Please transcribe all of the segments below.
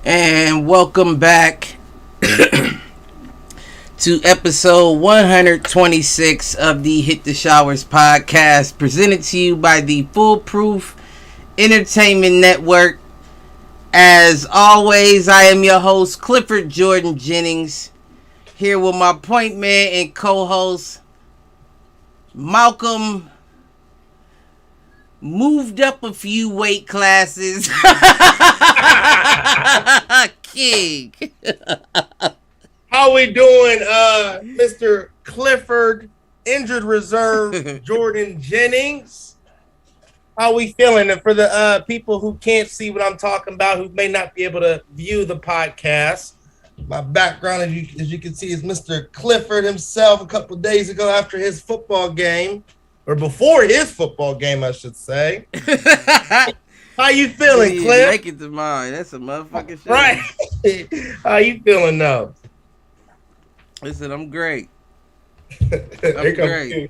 And welcome back to episode 126 of the Hit the Showers podcast, presented to you by the Foolproof Entertainment Network. As always, I am your host, Clifford Jordan Jennings, here with my point man and co-host, Malcolm. Moved up a few weight classes. King. How we doing, Mr. Clifford, injured reserve Jordan Jennings? How we feeling? And for the people who can't see what I'm talking about, who may not be able to view the podcast, my background, as you can see, is Mr. Clifford himself a couple of days ago after his football game. Or before his football game, I should say. How you feeling, Cliff? Make it to mine. That's a motherfucking shit. Right. How you feeling now? Listen, I'm great. I'm great. Q.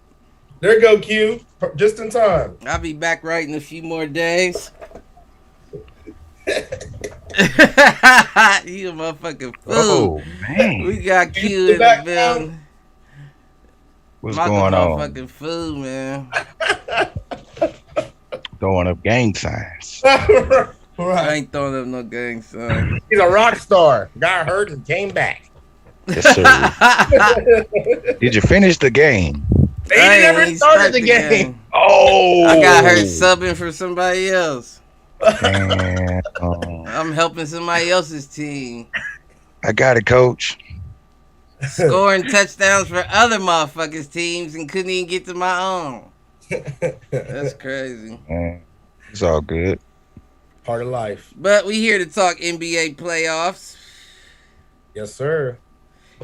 There go Q. Just in time. I'll be back right in a few more days. You a motherfucking fool. Oh, man. We got Q in the building. What's going on? Fucking food, man. Throwing up gang signs. Right. I ain't throwing up no gang signs. He's a rock star. Got hurt and came back. Yes, sir. Did you finish the game? He never started the game. Oh, I got hurt subbing for somebody else. Damn. I'm helping somebody else's team. I got it, coach. Scoring touchdowns for other motherfuckers' teams and couldn't even get to my own. That's crazy. It's all good. Part of life. But we here to talk NBA playoffs. Yes, sir.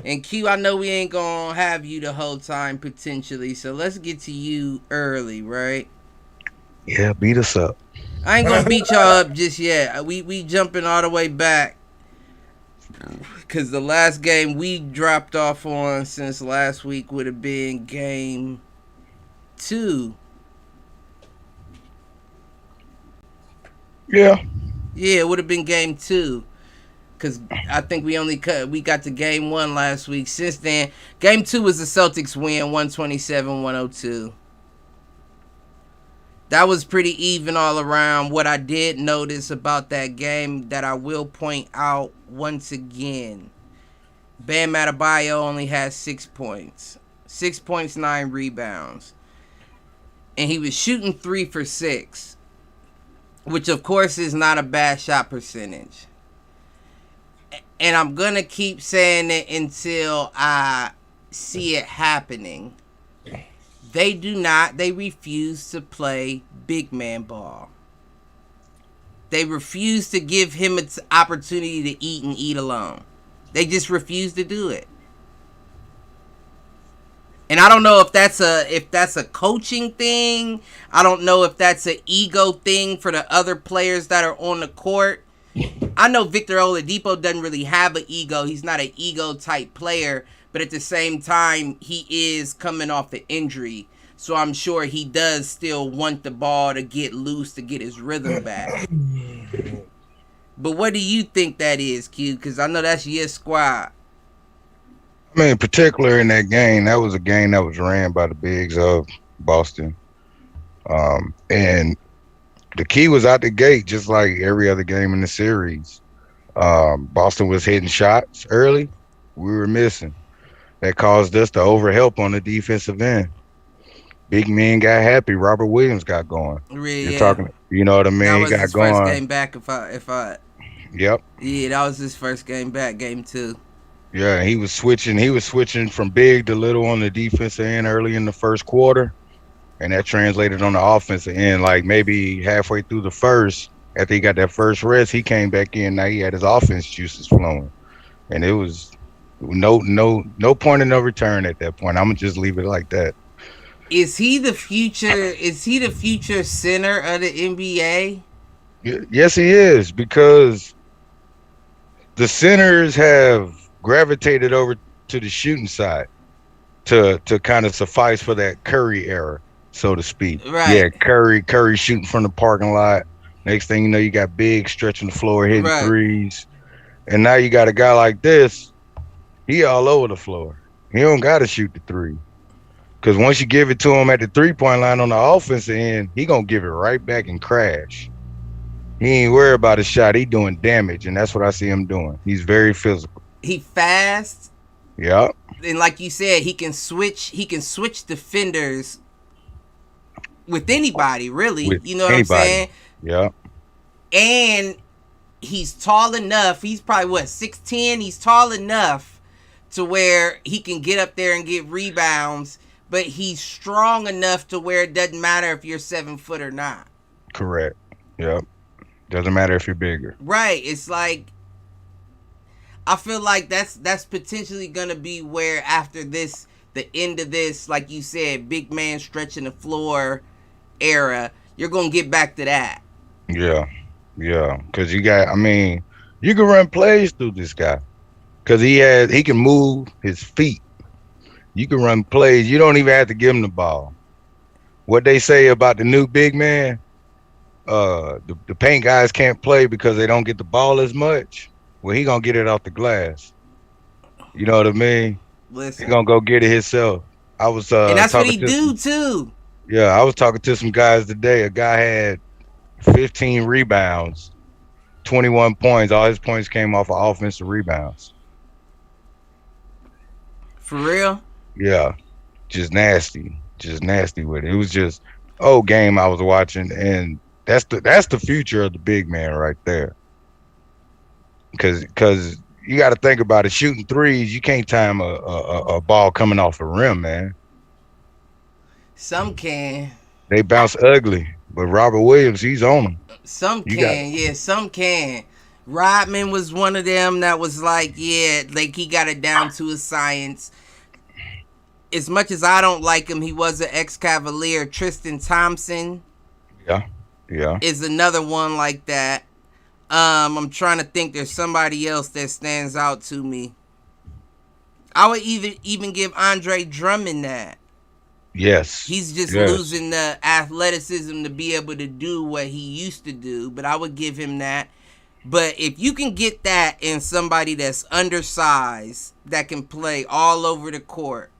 And Q, I know we ain't gonna have you the whole time potentially, so let's get to you early, right? Yeah, beat us up. I ain't gonna beat y'all up just yet. We jumping all the way back. Because the last game we dropped off on since last week would have been game 2. Yeah. Yeah, it would have been game 2. Because I think we got to game 1 last week. Since then, game 2 was the Celtics win, 127-102. That was pretty even all around. What I did notice about that game that I will point out once again, Bam Adebayo only has 6 points. 6 points, 9 rebounds. And he was shooting 3 for 6, which of course is not a bad shot percentage. And I'm going to keep saying it until I see it happening. They refuse to play big man ball. They refuse to give him an opportunity to eat and eat alone. They just refuse to do it. And I don't know if that's a coaching thing. I don't know if that's an ego thing for the other players that are on the court. I know Victor Oladipo doesn't really have an ego. He's not an ego type player. But at the same time, he is coming off the injury. So I'm sure he does still want the ball to get loose, to get his rhythm back. But what do you think that is, Q? Because I know that's your squad. I mean, particular in that game, that was a game that was ran by the bigs of Boston. And the key was out the gate, just like every other game in the series. Boston was hitting shots early. We were missing. That caused us to overhelp on the defensive end. Big men got happy. Robert Williams got going. Really, You're yeah. talking, you know what I That mean? He was got his first going. game back. If I, Yep. yeah, that was his first game back. Game 2. Yeah, he was switching. He was switching from big to little on the defensive end early in the first quarter, and that translated on the offensive end. Like maybe halfway through the first, after he got that first rest, he came back in. Now he had his offense juices flowing, and it was no point of no return at that point. I'm gonna just leave it like that. Is he the future? Is he the future center of the NBA? Yes, he is, because the centers have gravitated over to the shooting side to kind of suffice for that Curry era, so to speak. Right. Yeah, Curry shooting from the parking lot. Next thing you know, you got Big stretching the floor, hitting Right. threes. And now you got a guy like this, he all over the floor. He don't got to shoot the three. Because once you give it to him at the three-point line on the offensive end, he going to give it right back and crash. He ain't worried about his shot. He doing damage, and that's what I see him doing. He's very physical. He fast, Yeah. and like you said, he can switch. He can switch defenders with anybody, really. With You know what anybody. I'm saying? Yeah. And he's tall enough. He's probably what 6'10". He's tall enough to where he can get up there and get rebounds. But he's strong enough to where it doesn't matter if you're 7 foot or not. Correct. Yep. Doesn't matter if you're bigger. Right. It's like I feel like that's potentially gonna be where after this, the end of this, like you said, big man stretching the floor era, you're gonna get back to that. Yeah. Yeah. Because you can run plays through this guy. Because he can move his feet. You can run plays. You don't even have to give him the ball. What they say about the new big man, the paint guys can't play because they don't get the ball as much. Well, he gonna get it off the glass. You know what I mean? Listen, He gonna go get it himself. I was and that's what he talking to do too. Yeah, I was talking to some guys today. A guy had 15 rebounds, 21 points. All his points came off of offensive rebounds. For real? Yeah, just nasty with it. It was just game I was watching, and that's the future of the big man right there. Because you got to think about it. Shooting threes, you can't time a ball coming off the rim, man. Some can. They bounce ugly, but Robert Williams, he's on them. Some can, yeah, some can. Rodman was one of them that was like, yeah, like he got it down to a science. As much as I don't like him, he was an ex-Cavalier. Tristan Thompson Yeah. is another one like that. I'm trying to think. There's somebody else that stands out to me. I would even give Andre Drummond that. Yes. He's just Yes. losing the athleticism to be able to do what he used to do, but I would give him that. But if you can get that in somebody that's undersized, that can play all over the court,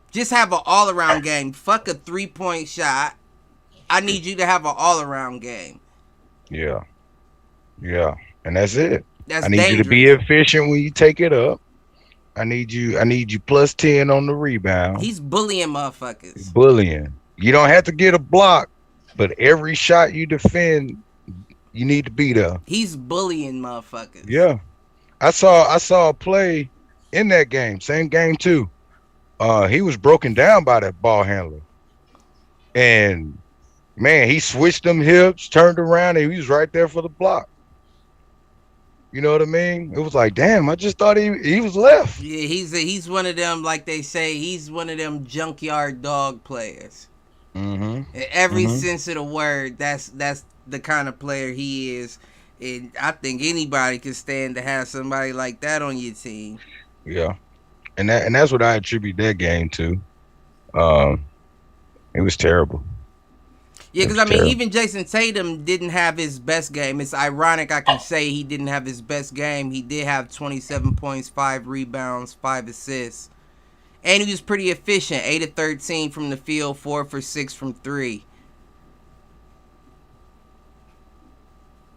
just have an all-around game. Fuck a 3-point shot. I need you to have an all-around game. Yeah. And that's it. That's I need dangerous. you to be efficient when you take it up. I need you plus 10 on the rebound. He's bullying motherfuckers. Bullying. You don't have to get a block, but every shot you defend, you need to be there. He's bullying motherfuckers. Yeah. I saw a play in that game, same game too. He was broken down by that ball handler. And man, he switched them hips, turned around, and he was right there for the block. You know what I mean? It was like, damn, I just thought he was left. Yeah, he's one of them, like they say, he's one of them junkyard dog players. Mm-hmm. In every sense of the word, that's the kind of player he is. And I think anybody can stand to have somebody like that on your team. Yeah. And that's what I attribute that game to. It was terrible. Yeah, because terrible. even Jason Tatum didn't have his best game. It's ironic I can say he didn't have his best game. He did have 27 points, 5 rebounds, 5 assists. And he was pretty efficient. 8 of 13 from the field, 4 for 6 from 3.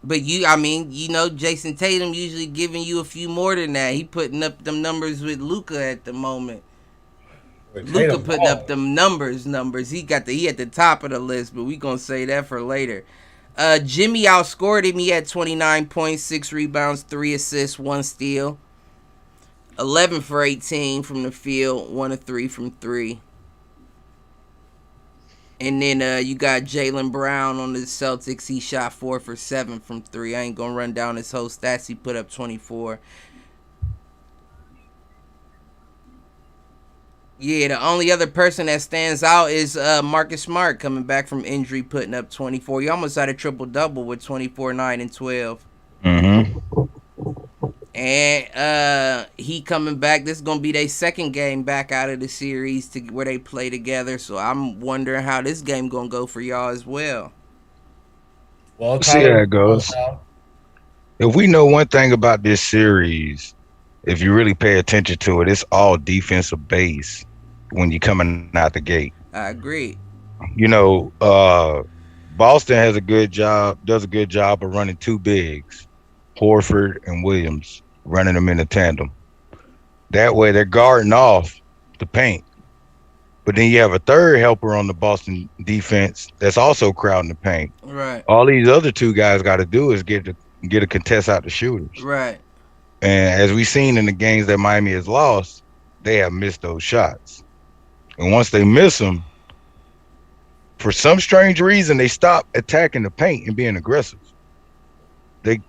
But I mean, Jason Tatum usually giving you a few more than that. He putting up them numbers with Luka at the moment. Luka putting up them numbers. He at the top of the list, but we gonna say that for later. Jimmy outscored him. He had 29 points, 6 rebounds, 3 assists, 1 steal. 11 for 18 from the field, 1 of 3 from 3. And then you got Jaylen Brown on the Celtics. He shot 4 for 7 from 3. I ain't going to run down his whole stats. He put up 24. Yeah, the only other person that stands out is Marcus Smart coming back from injury, putting up 24. He almost had a triple-double with 24, 9, and 12. Mm-hmm. And he coming back. This is going to be their second game back out of the series where they play together. So I'm wondering how this game going to go for y'all as well. Well, see how it goes. If we know one thing about this series, if you really pay attention to it, it's all defensive base when you're coming out the gate. I agree. Boston does a good job of running 2 bigs, Horford and Williams, running them in a tandem. That way they're guarding off the paint. But then you have a third helper on the Boston defense that's also crowding the paint. Right. All these other 2 guys got to do is get a contest out the shooters. Right. And as we've seen in the games that Miami has lost, they have missed those shots. And once they miss them, for some strange reason, they stop attacking the paint and being aggressive. They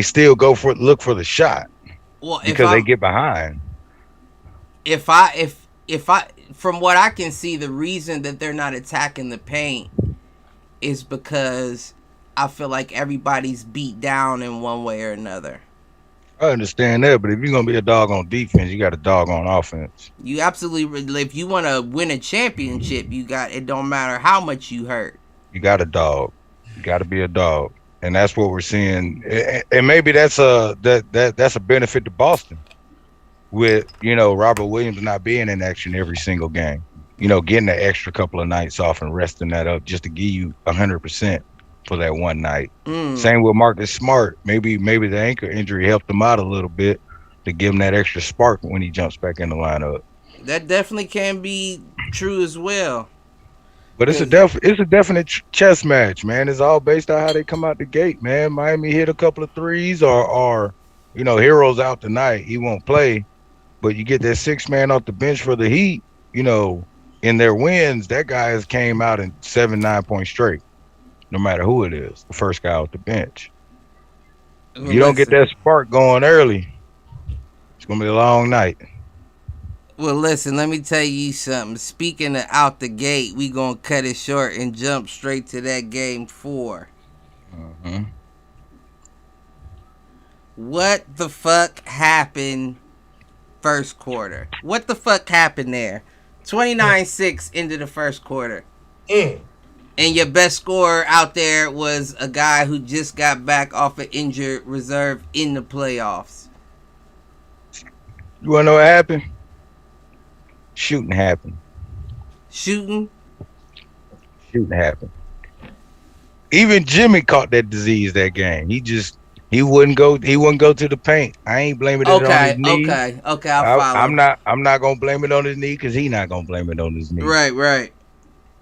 still look for the shot. Well, because they get behind. If I from what I can see, the reason that they're not attacking the paint is because I feel like everybody's beat down in one way or another. I understand that, but if you're gonna be a dog on defense, you got a dog on offense. You absolutely. If you want to win a championship, it don't matter how much you hurt. You got a dog. You got to be a dog, and that's what we're seeing. And maybe that's a benefit to Boston, with Robert Williams not being in action every single game. Getting an extra couple of nights off and resting that up just to give you 100%. For that one night. Same with Marcus Smart. Maybe the ankle injury helped him out a little bit to give him that extra spark when he jumps back in the lineup. That definitely can be true as well. But it's a definite chess match, man. It's all based on how they come out the gate, man. Miami hit a couple of threes or Hero's out tonight. He won't play. But you get that 6-man off the bench for the Heat, in their wins, that guy has came out in 7-9 points straight. No matter who it is, the first guy off the bench. You don't get that spark going early, it's going to be a long night. Well, listen, let me tell you something. Speaking of out the gate, we going to cut it short and jump straight to that game 4. Mm-hmm. What the fuck happened first quarter? What the fuck happened there? 29-6 into the first quarter. And your best scorer out there was a guy who just got back off of injured reserve in the playoffs. You want to know what happened? Shooting happened. Shooting happened. Even Jimmy caught that disease that game. He wouldn't go to the paint. I ain't blaming it on his knee. Okay, I follow. I'm not gonna blame it on his knee because he's not gonna blame it on his knee. Right.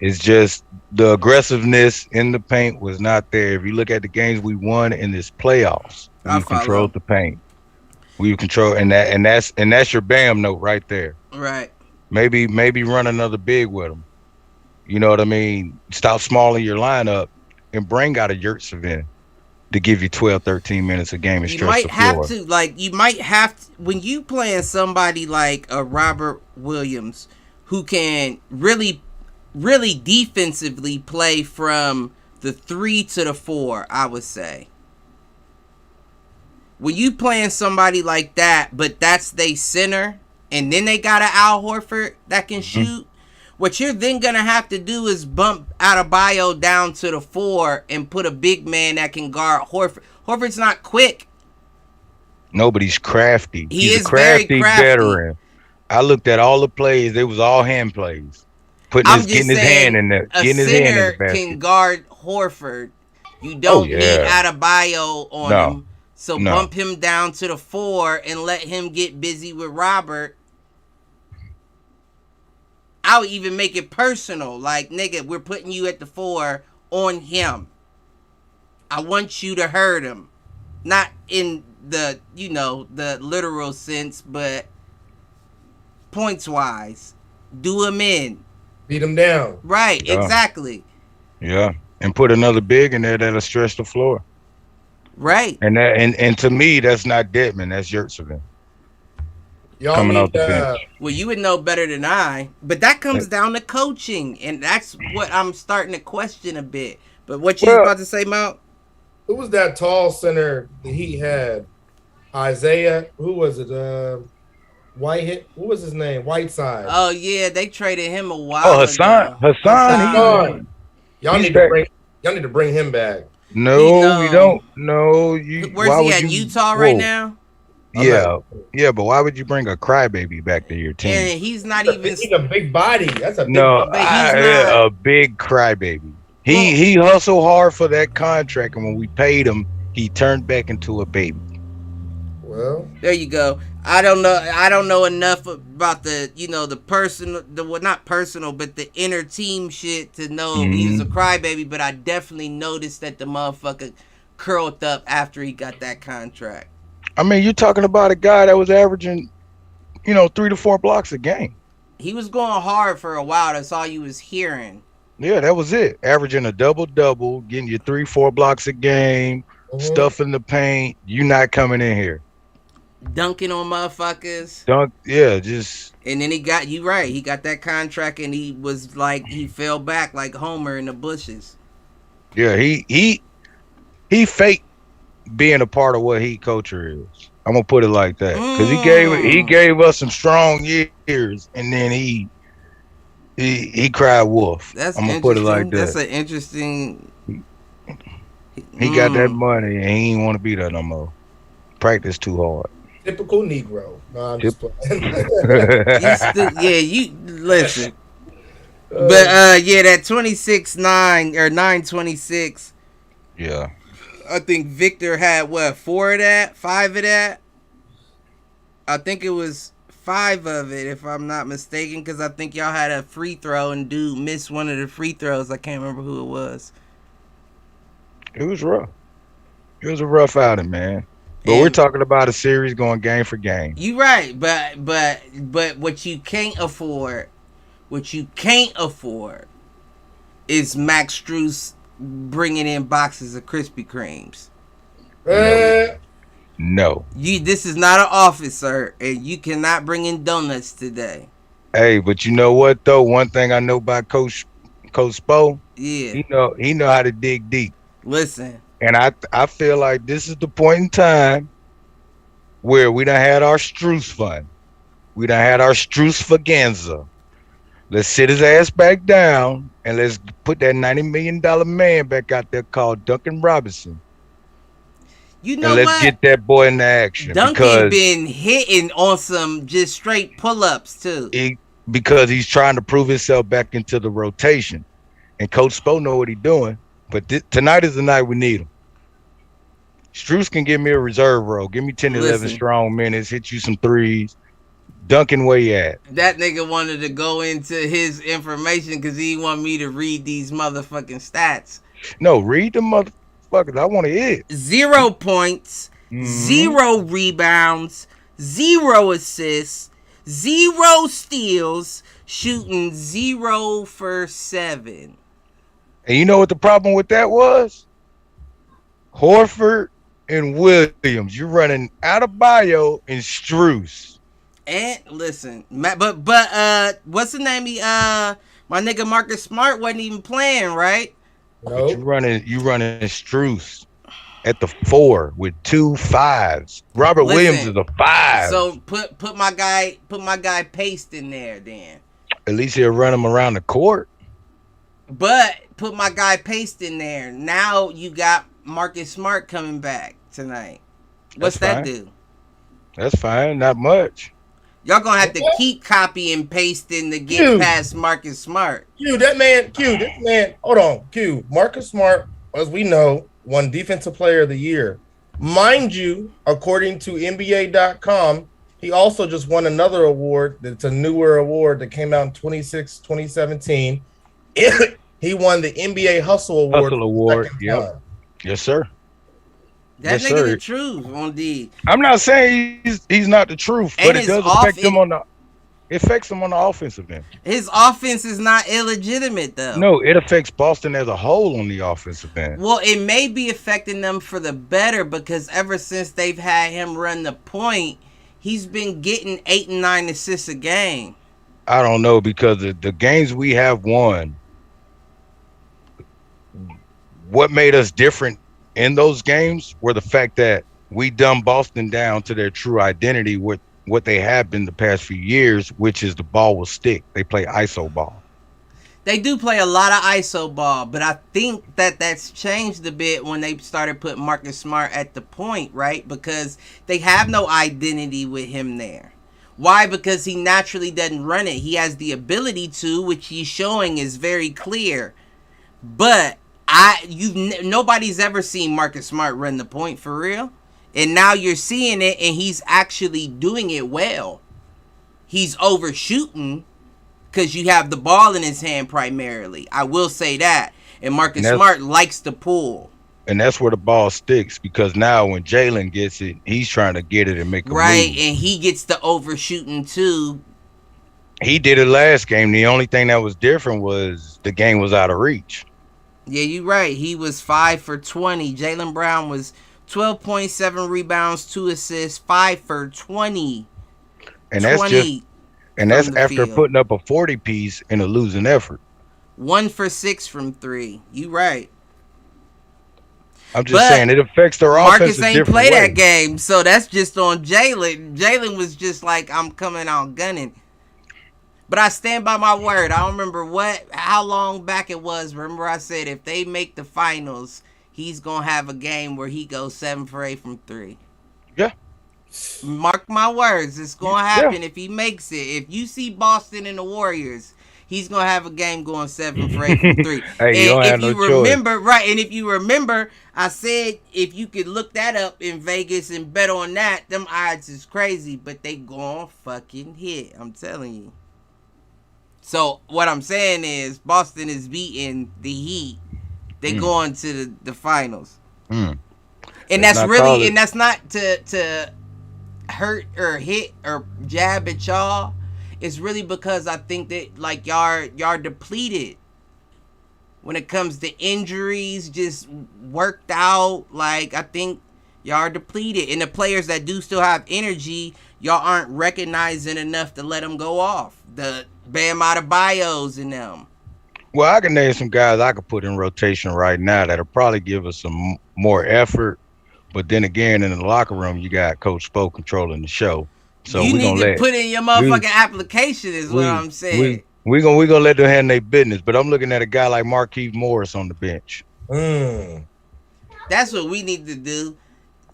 It's just the aggressiveness in the paint was not there. If you look at the games we won in this playoffs, we controlled the paint. We control and that's your BAM note right there. Right. Maybe run another big with him. You know what I mean? Stop smalling your lineup and bring out a Yurtsev in to give you 12, 13 minutes a game and stretch the floor. You might have to, when you playing somebody like a Robert Williams who can really defensively play from the 3 to the 4, I would say. When you playing somebody like that, but that's they center, and then they got an Al Horford that can shoot, what you're then going to have to do is bump Adebayo down to the 4 and put a big man that can guard Horford. Horford's not quick. No, but he's crafty. He's a crafty veteran. I looked at all the plays. They was all hand plays. Getting his hand in there. A center can guard Horford You don't need yeah. Adebayo on No. him. So No. bump him down to the 4 and let him get busy with Robert. I'll even make it personal. Like, nigga, we're putting you at the 4 on him. I want you to hurt him. Not in the, the literal sense, but points wise. Do him in. Beat him down. Right, Yeah. exactly. Yeah. And put another big in there that'll stretch the floor. Right. And to me, that's not Deadman. That's Yurtseven. Y'all Coming need off the bench. Well, you would know better than I. But that comes down to coaching. And that's what I'm starting to question a bit. But what you was about to say, Mount? Who was that tall center the Heat had? Isaiah. Who was it? Whitehead. What was his name? Whiteside. Oh, yeah. They traded him a while Oh, Hassan. ago. Hassan. Y'all need to bring him back. No, we don't. No, Where's he at? Utah right now? Yeah, but why would you bring a crybaby back to your team? And he's not even. He's a big body. That's a big body. A big crybaby. He hustled hard for that contract, and when we paid him, he turned back into a baby. Well, there you go. I don't know enough about the the personal, not personal, but the inner team shit to know he's a crybaby. But I definitely noticed that the motherfucker curled up after he got that contract. I mean, you're talking about a guy that was averaging, 3 to 4 blocks a game. He was going hard for a while. That's all you was hearing. Yeah, that was it. Averaging a double-double, getting you 3-4 blocks a game, stuff in the paint. You not coming in here. Dunking on motherfuckers. Just. And then he got you right. He got that contract, and he was like, he fell back like Homer in the bushes. Yeah, he faked being a part of what Heat culture is. I'm gonna put it like that because he gave us some strong years, and then he cried wolf. I'm gonna put it like that. That's an interesting. He got that money, and he ain't want to be there no more. Practice too hard. Typical Negro. No, I'm just playing. You listen. But that 26-9 or 9-26. Yeah. I think Victor had 4 of that, 5 of that. I think it was 5 of it, if I'm not mistaken, because I think y'all had a free throw and dude missed one of the free throws. I can't remember who it was. It was rough. It was a rough outing, man. But we're talking about a series going game for game. You right, but what you can't afford, is Max Strus bringing in boxes of Krispy Kremes. No. This is not an office, sir, and you cannot bring in donuts today. Hey, but you know what though? One thing I know about Coach Spo, he know how to dig deep. Listen. And I feel like this is the point in time where we done had our Strus fun. We done had our Strus-faganza. Let's sit his ass back down and let's put that $90 million man back out there called Duncan Robinson. You know and let's get that boy in the action. Duncan been hitting on some just straight pull-ups too. Because he's trying to prove himself back into the rotation. And Coach Spo know what he's doing. But tonight is the night we need him. Strus can give me a reserve role. Give me 10, 11 strong minutes. Hit you some threes. Duncan, where you at? That nigga wanted to go into his information because he want me to read these motherfucking stats. No, read the motherfuckers. I want to hear it. 0 points, 0 rebounds, 0 assists, 0 steals, shooting 0 for 7. And you know what the problem with that was? Horford and Williams. You're running Adebayo and Strus. And listen, but what's the name? My nigga Marcus Smart wasn't even playing, right? No. You running Strus at the 4 with 2 5s. Robert Williams is a 5. So put my guy Paste in there then. At least he'll run him around the court. But put my guy Paste in there. Now you got Marcus Smart coming back tonight. What's that do? That's fine. Not much. Y'all gonna have to keep copy and pasting to get past Marcus Smart. This man, hold on. Marcus Smart, as we know, won Defensive Player of the Year. Mind you, according to NBA.com, he also just won another award. That's a newer award that came out in 2017. He won the NBA Hustle Award. Hustle Award, yep. Yes, sir. That Yes, nigga sir. the truth on D. I'm not saying he's not the truth, And but it his does affect him on the. It affects him on the offensive end. His offense is not illegitimate though. No, it affects Boston as a whole on the offensive end. Well, it may be affecting them for the better because ever since they've had him run the point, he's been getting 8 and 9 assists a game. I don't know because the games we have won, what made us different in those games were the fact that we dumbed Boston down to their true identity, what they have been the past few years, which is the ball will stick. They play ISO ball. They do play a lot of ISO ball, but I think that's changed a bit when they started putting Marcus Smart at the point, right? Because they have no identity with him there. Why? Because he naturally doesn't run it. He has the ability to, which he's showing is very clear. But nobody's ever seen Marcus Smart run the point for real. And now you're seeing it, and he's actually doing it well. He's overshooting because you have the ball in his hand primarily. I will say that. And Marcus Smart likes to pull. And that's where the ball sticks because now when Jalen gets it, he's trying to get it and make a right, move. And he gets the overshooting too. He did it last game. The only thing that was different was the game was out of reach. Yeah, you're right. He was 5 for 20. Jaylen Brown was 12.7 rebounds, 2 assists, 5 for 20. And that's after putting up a 40 piece in a losing effort. 1 for 6 from 3. You right. I'm just saying it affects their offense. Marcus ain't play that game, so that's just on Jalen. Jalen was just like, I'm coming out gunning. But I stand by my word. I don't remember how long back it was. Remember I said if they make the finals, he's going to have a game where he goes 7 for 8 from 3. Yeah. Mark my words. It's going to happen if he makes it. If you see Boston and the Warriors, he's going to have a game going 7 for 8 from 3. Hey, and if you remember, right, and if you remember, I said if you could look that up in Vegas and bet on that, them odds is crazy, but they going to fucking hit. I'm telling you. So what I'm saying is Boston is beating the Heat. They going to the finals. And that's really, and that's not to hurt or hit or jab at y'all. It's really because I think that like y'all depleted when it comes to injuries, just worked out. Like I think y'all are depleted, and the players that do still have energy, y'all aren't recognizing enough to let them go off. The Bam Adebayos and them. Well, I can name some guys I could put in rotation right now that'll probably give us some more effort. But then again, in the locker room, you got Coach Spo controlling the show. So you need to put in your motherfucking application is what I'm saying. We're gonna let them handle their business. But I'm looking at a guy like Markieff Morris on the bench. That's what we need to do.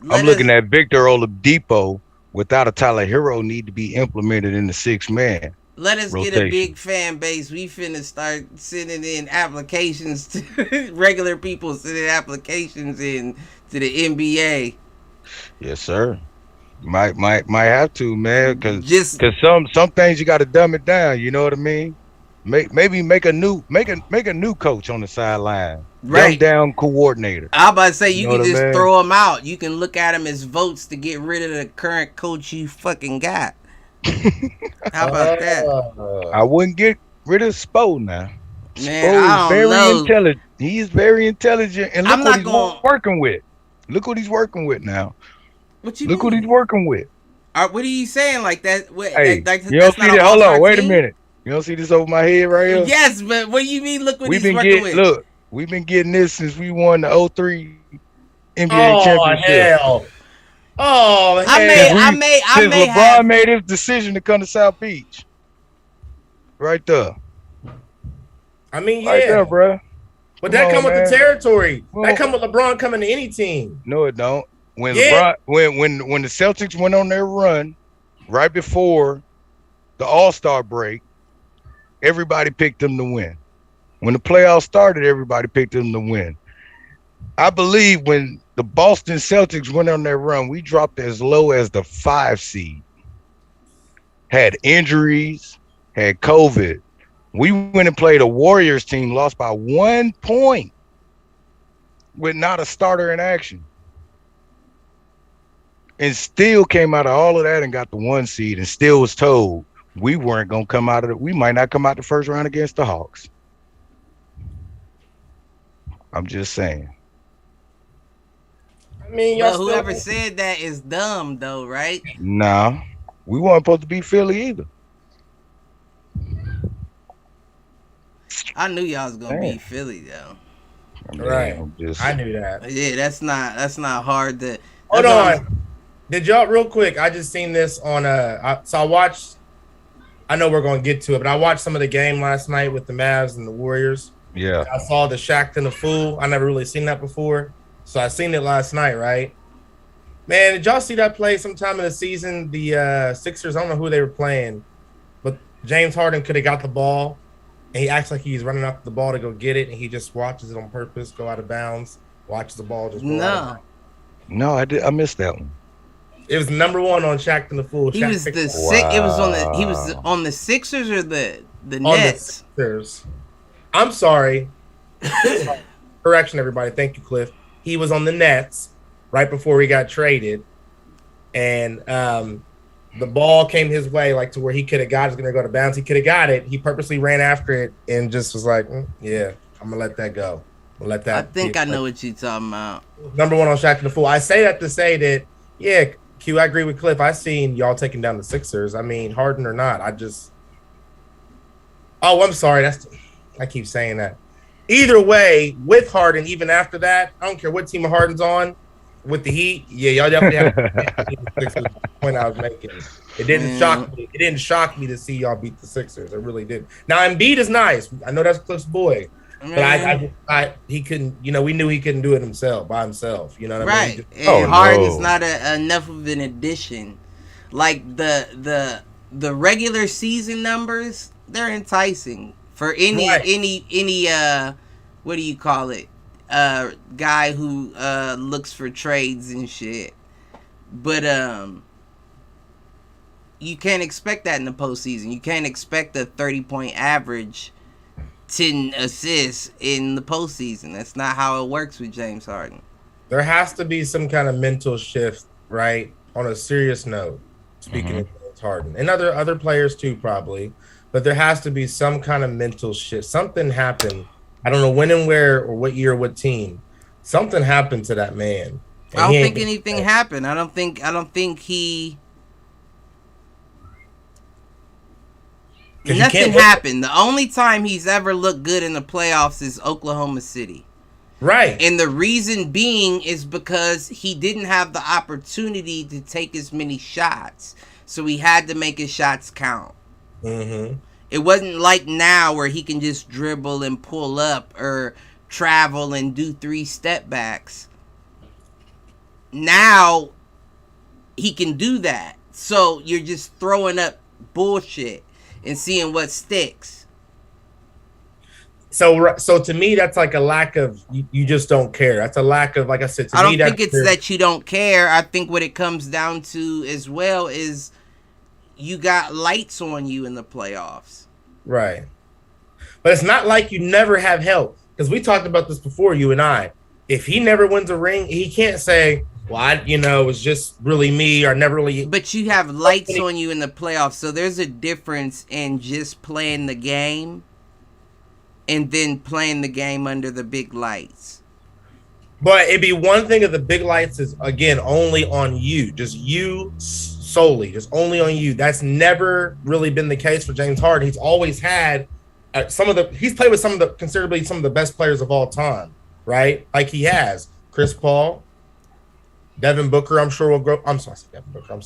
I'm looking at Victor Oladipo without a Tyler Hero need to be implemented in the 6-man. Let us get a big fan base. We finna start sending in applications to regular people, sending applications in to the NBA. Yes, sir. Might have to, man, because some things you got to dumb it down. You know what I mean? Maybe make a new coach on the sideline. Right. Dumb down coordinator. I about to say you can just throw them out. You can look at them as votes to get rid of the current coach you fucking got. How about that? I wouldn't get rid of Spo now. Man, I don't know. Intelligent. He is very intelligent, and look what he's working with. Look what he's working with now. What you look mean? what he's working with. What are you saying like that? Hey, you don't see that? Hold on, wait a minute. You don't see this over my head right here? Yes, but what do you mean? Look what he's working with. Look, we've been getting this since we won the 03 NBA championship. Hell. Oh, I since LeBron made his decision to come to South Beach. Right there. I mean, yeah. Right there, bro. But that come with the territory. That come with LeBron coming to any team. No, it don't. When LeBron, when the Celtics went on their run right before the All-Star break, everybody picked them to win. When the playoffs started, everybody picked them to win. I believe when the Boston Celtics went on their run, we dropped as low as the 5 seed. Had injuries, had COVID. We went and played a Warriors team, lost by 1 point with not a starter in action. And still came out of all of that and got the 1 seed and still was told we weren't going to come out of it. We might not come out the first round against the Hawks. I'm just saying. I mean, But whoever said that is dumb, though, right? Nah, we weren't supposed to beat Philly either. I knew y'all was gonna beat Philly, though. I mean, right. I knew that. Yeah, that's not hard to. Hold on. Did y'all real quick? I just seen this on so I watched. I know we're gonna get to it, but I watched some of the game last night with the Mavs and the Warriors. Yeah. I saw the Shaqtin' a Fool. I never really seen that before, so I seen it last night. Right, man. Did y'all see that play sometime in the season? The Sixers. I don't know who they were playing, but James Harden could have got the ball, and he acts like he's running up the ball to go get it, and he just watches it on purpose, go out of bounds, watches the ball just go out. No, I missed that one. It was number 1 on Shaqtin' the Fool. He was the It was on the. He was on the Sixers or the Nets. The Sixers. I'm sorry. Correction, everybody. Thank you, Cliff. He was on the Nets right before he got traded, and the ball came his way, like to where he could have got. It's going to go to bounds. He could have got it. He purposely ran after it and just was like, "Yeah, I'm gonna let that go. I'm gonna let that." I think I know what you're talking about. Number 1 on Shaqtin' the Fool. I say that to say that, yeah, Q, I agree with Cliff. I seen y'all taking down the Sixers. I mean, Harden or not, Oh, I'm sorry. I keep saying that. Either way, with Harden, even after that, I don't care what team Harden's on, with the Heat, yeah, y'all definitely have the Sixers. The point I was making. It didn't shock me. It didn't shock me to see y'all beat the Sixers. It really did. Now Embiid is nice. I know that's Cliff's boy, but he couldn't. You know, we knew he couldn't do it by himself. You know what I mean? And Harden's not enough of an addition. Like the regular season numbers, they're enticing for any what do you call it? Guy who looks for trades and shit. But you can't expect that in the postseason. You can't expect a 30-point average, 10 assists in the postseason. That's not how it works with James Harden. There has to be some kind of mental shift, right? On a serious note, speaking of James Harden and other players too, probably. But there has to be some kind of mental shift. Something happened. I don't know when and where or what year, what team. Something happened to that man. I don't think anything happened. I don't think he. Nothing happened. The only time he's ever looked good in the playoffs is Oklahoma City. Right. And the reason being is because he didn't have the opportunity to take as many shots. So he had to make his shots count. Mm-hmm. It wasn't like now where he can just dribble and pull up or travel and do 3 step backs. Now he can do that. So you're just throwing up bullshit and seeing what sticks. So to me, that's like a lack of you just don't care. That's a lack of, like I said, to I me, don't think it's that you don't care. I think what it comes down to as well is you got lights on you in the playoffs. Right. But it's not like you never have help. Because we talked about this before, you and I. If he never wins a ring, he can't say, well, it's just really me or never really. But you have lights on you in the playoffs. So there's a difference in just playing the game and then playing the game under the big lights. But it'd be one thing if the big lights is, again, only on you. Just you solely. Just only on you. That's never really been the case for James Harden. He's always had he's played with considerably some of the best players of all time, right? Like he has Chris Paul, Devin Booker. I'm sure will grow. I'm sorry, Devin Booker. I'm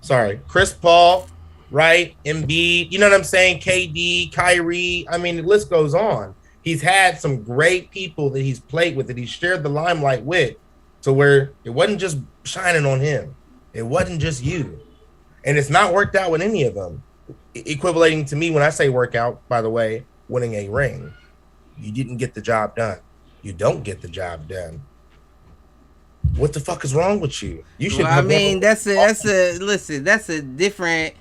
sorry. Chris Paul, right? Embiid. You know what I'm saying? KD, Kyrie. I mean, the list goes on. He's had some great people that he's played with, that he shared the limelight with, to where it wasn't just shining on him. It wasn't just you. And it's not worked out with any of them. Equivalating to me when I say workout, by the way, winning a ring. You didn't get the job done. you don't get the job done. What the fuck is wrong with you? You should. Well, I mean, that's a different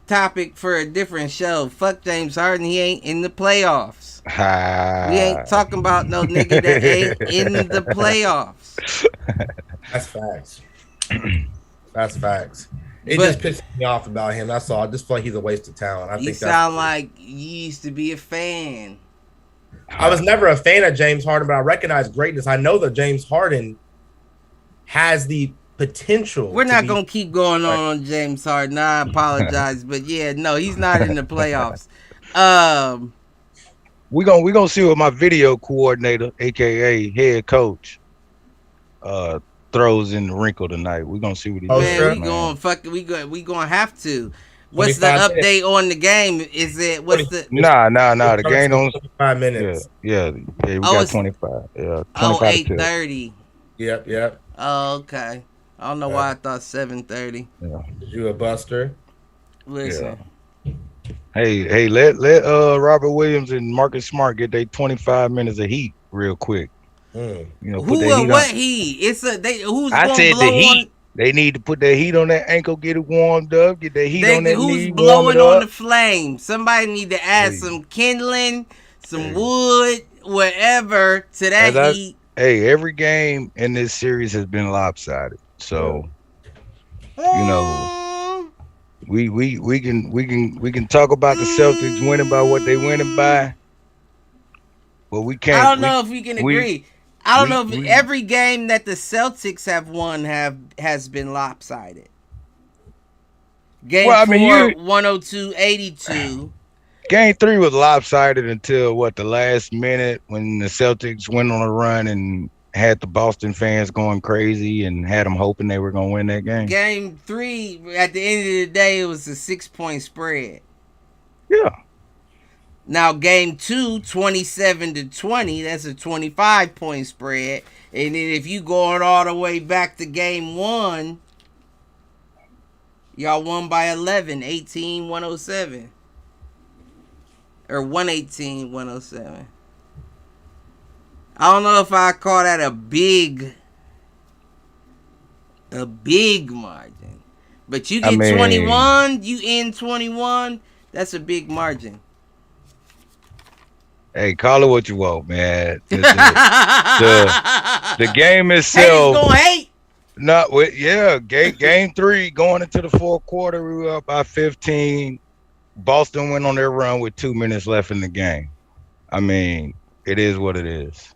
topic for a different show. Fuck James Harden, he ain't in the playoffs. We ain't talking about no nigga that ain't in the playoffs. That's facts. That's facts. It just pisses me off about him. That's all. I just feel like he's a waste of talent. I think sound like you used to be a fan. I was never a fan of James Harden, but I recognize greatness. I know that James Harden has the potential. We're not gonna keep going on James Harden. I apologize, but yeah, no, he's not in the playoffs. We gonna see what my video coordinator, aka head coach, throws in the wrinkle tonight. We're gonna see what he does. Man, we gonna have to. What's the update on the game? Is it Nah, the game on 5 minutes. Yeah, we got 25. Yeah, 8:30. Yep. Oh, okay. I don't know why I thought 7:30. Yeah. You a buster? Listen. Yeah. Hey, let Robert Williams and Marcus Smart get their 25 minutes of heat real quick. Mm. You know, who's who's I said blow the heat. on? They need to put their heat on that ankle, get it warmed up, get their heat on that Who's knee, blowing warm it on up. the flame? Somebody need to add some kindling, some wood, whatever to that heat. Hey, every game in this series has been lopsided. So, you know, we can talk about the Celtics winning by what they winning by, but we can't. I don't know if we can agree. I don't know if every game that the Celtics have won has been lopsided. Game 4, 102-82. Game 3 was lopsided until the last minute when the Celtics went on a run and had the Boston fans going crazy and had them hoping they were going to win that game. Game 3, at the end of the day, it was a 6-point spread. Yeah. Now, game 2, 27-20, that's a 25-point spread. And then if you going all the way back to game 1, y'all won by 11, 18-107. Or 118-107. I don't know if I call that a big margin. But you get 21, you end 21, that's a big margin. Hey, call it what you want, man. The game itself. Haters gonna hate. Game 3 going into the fourth quarter, we were up by 15. Boston went on their run with 2 minutes left in the game. I mean, it is what it is.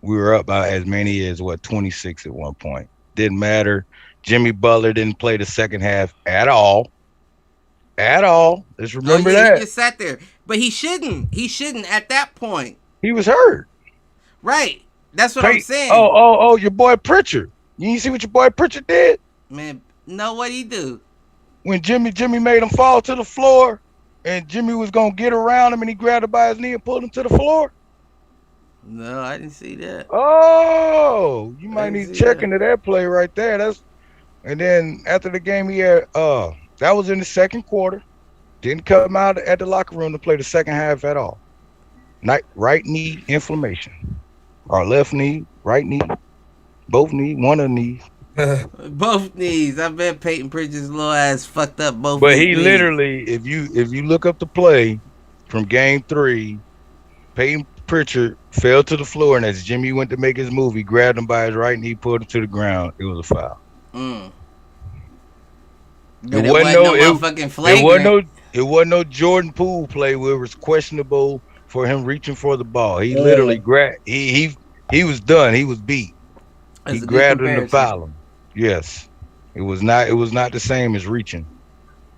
We were up by as many as 26 at one point. Didn't matter. Jimmy Butler didn't play the second half at all. Let's remember that. He just sat there. But he shouldn't. He shouldn't at that point. He was hurt. Right. That's what I'm saying. Oh, your boy Pritchard. You didn't see what your boy Pritchard did? Man, know what he do? When Jimmy made him fall to the floor and Jimmy was going to get around him and he grabbed him by his knee and pulled him to the floor? No, I didn't see that. Oh, you might need to check into that play right there. And then after the game he had that was in the second quarter. Didn't come out at the locker room to play the second half at all. Right knee inflammation. Or left knee, right knee, both knees, one of the knees. Both knees. I bet Peyton Pritchard's little ass fucked up both. But he literally, if you look up the play from game 3, Peyton Pritchard fell to the floor, and as Jimmy went to make his move, he grabbed him by his right knee, pulled him to the ground. It was a foul. It wasn't no Jordan Poole play where it was questionable for him reaching for the ball. He literally grabbed. He was done. He was beat. He grabbed him to foul him. Yes, it was not the same as reaching.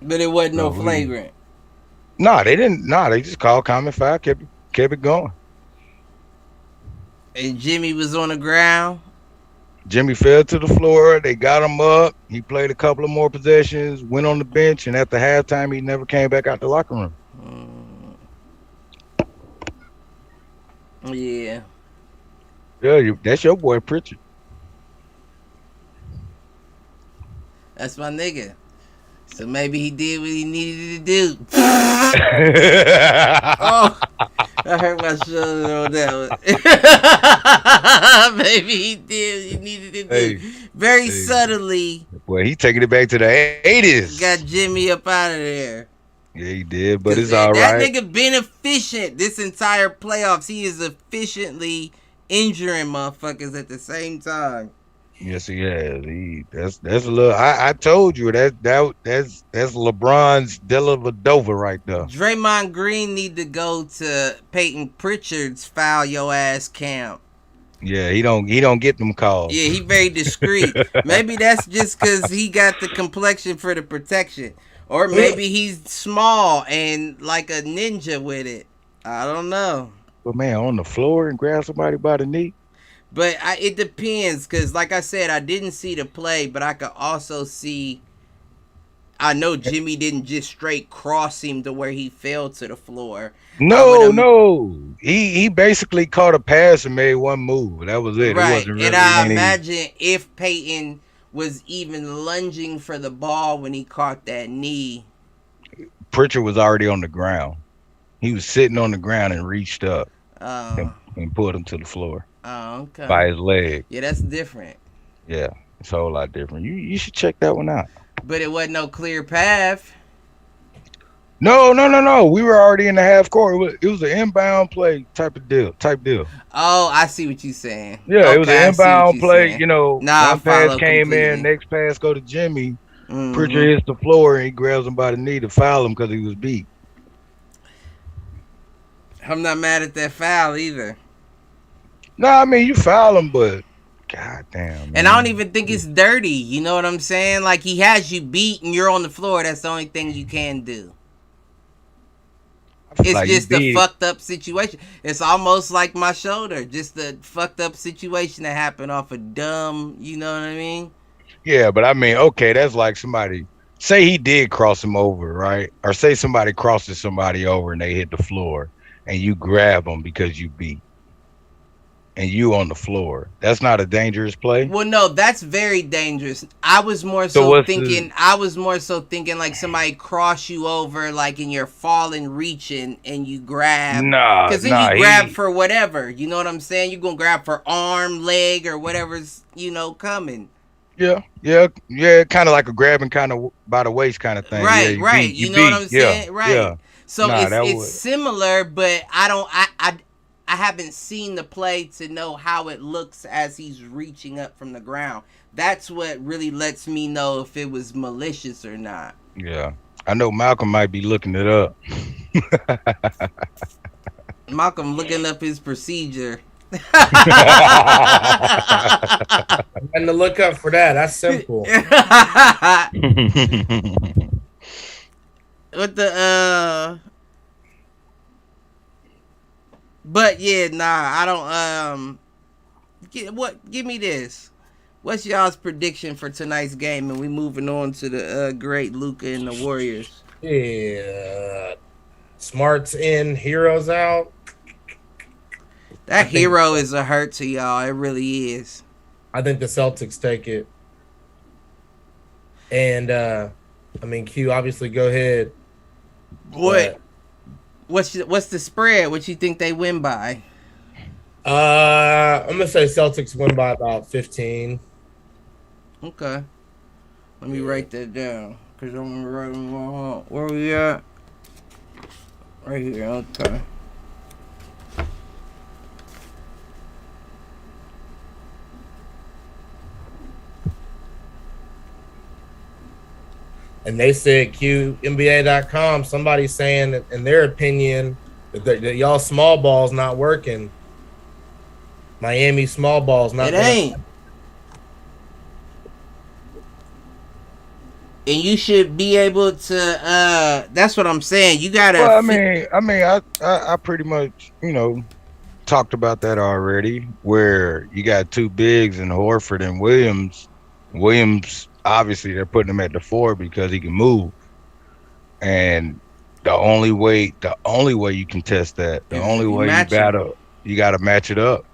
But it wasn't no flagrant. No, they didn't. No, they just called common foul. Kept it going. And Jimmy was on the ground. Jimmy fell to the floor. They got him up. He played a couple of more possessions, went on the bench, and at the halftime, he never came back out the locker room. Yeah. Yeah, that's your boy Pritchard. That's my nigga. So maybe he did what he needed to do. I hurt my shoulder on that one. Maybe he did. He needed to do very subtly. Well, he taking it back to the 80s. Got Jimmy up out of there. Yeah, he did, but it's all right. That nigga been efficient this entire playoffs. He is efficiently injuring motherfuckers at the same time. Yes, he has. That's a little. I told you that's LeBron's Dellavedova right there. Draymond Green need to go to Peyton Pritchard's foul your ass camp. Yeah, he don't get them calls. Yeah, he very discreet. Maybe that's just because he got the complexion for the protection, or maybe he's small and like a ninja with it. I don't know. But man, on the floor and grab somebody by the knee. But it depends, because like I said, I didn't see the play, but I could also see, I know Jimmy didn't just straight cross him to where he fell to the floor. No. He basically caught a pass and made one move. That was it. Right. It wasn't really and I imagine if Peyton was even lunging for the ball when he caught that knee. Pritchard was already on the ground. He was sitting on the ground and reached up and pulled him to the floor. Oh, okay. By his leg. Yeah, that's different. Yeah, it's a whole lot different. You should check that one out. But it wasn't no clear path. No. We were already in the half court. It was an inbound play type deal. Oh, I see what you're saying. Yeah, okay, it was an inbound play. Saying. You know, one pass came in, next pass go to Jimmy. Mm-hmm. Pritchard hits the floor and he grabs him by the knee to foul him because he was beat. I'm not mad at that foul either. No, I mean, you foul him, but goddamn. Man. And I don't even think it's dirty. You know what I'm saying? Like, he has you beat and you're on the floor. That's the only thing you can do. It's like just a fucked up situation. It's almost like my shoulder. Just a fucked up situation that happened off a dumb, you know what I mean? Yeah, but I mean, okay, that's like somebody, say he did cross him over, right? Or say somebody crosses somebody over and they hit the floor and you grab them because you beat. And you on the floor. That's not a dangerous play. Well, no, that's very dangerous. I was more so thinking like somebody cross you over, like in your falling, reaching, and you grab. Because then you grab for whatever. You know what I'm saying? You're gonna grab for arm, leg, or whatever's coming. Yeah. Kind of like a grabbing, kind of by the waist, kind of thing. Right, yeah, right. You know what I'm saying? Yeah, right. Yeah. So it's similar, but I haven't seen the play to know how it looks as he's reaching up from the ground. That's what really lets me know if it was malicious or not. Yeah. I know Malcolm might be looking it up. Malcolm looking up his procedure. And to look up for that, that's simple. What the But yeah, nah, I don't. Give me this. What's y'all's prediction for tonight's game? And we moving on to the great Luka and the Warriors. Yeah, Smart's in, Hero's out. That Hero is a hurt to y'all. It really is. I think the Celtics take it. And I mean, Q, obviously, go ahead. What? What's the spread? What you think they win by? I'm gonna say Celtics win by about 15. Okay. Let me write that down because I'm writing where we at. Right here. Okay. And they said, NBA.com, somebody's saying that in their opinion that y'all small ball's not working. Miami small ball's not working. It ain't. And you should be able to that's what I'm saying. You gotta I pretty much, talked about that already, where you got two bigs in Horford and Williams. Williams, obviously, they're putting him at the 4 because he can move. And the only way you can test that, you gotta match it up.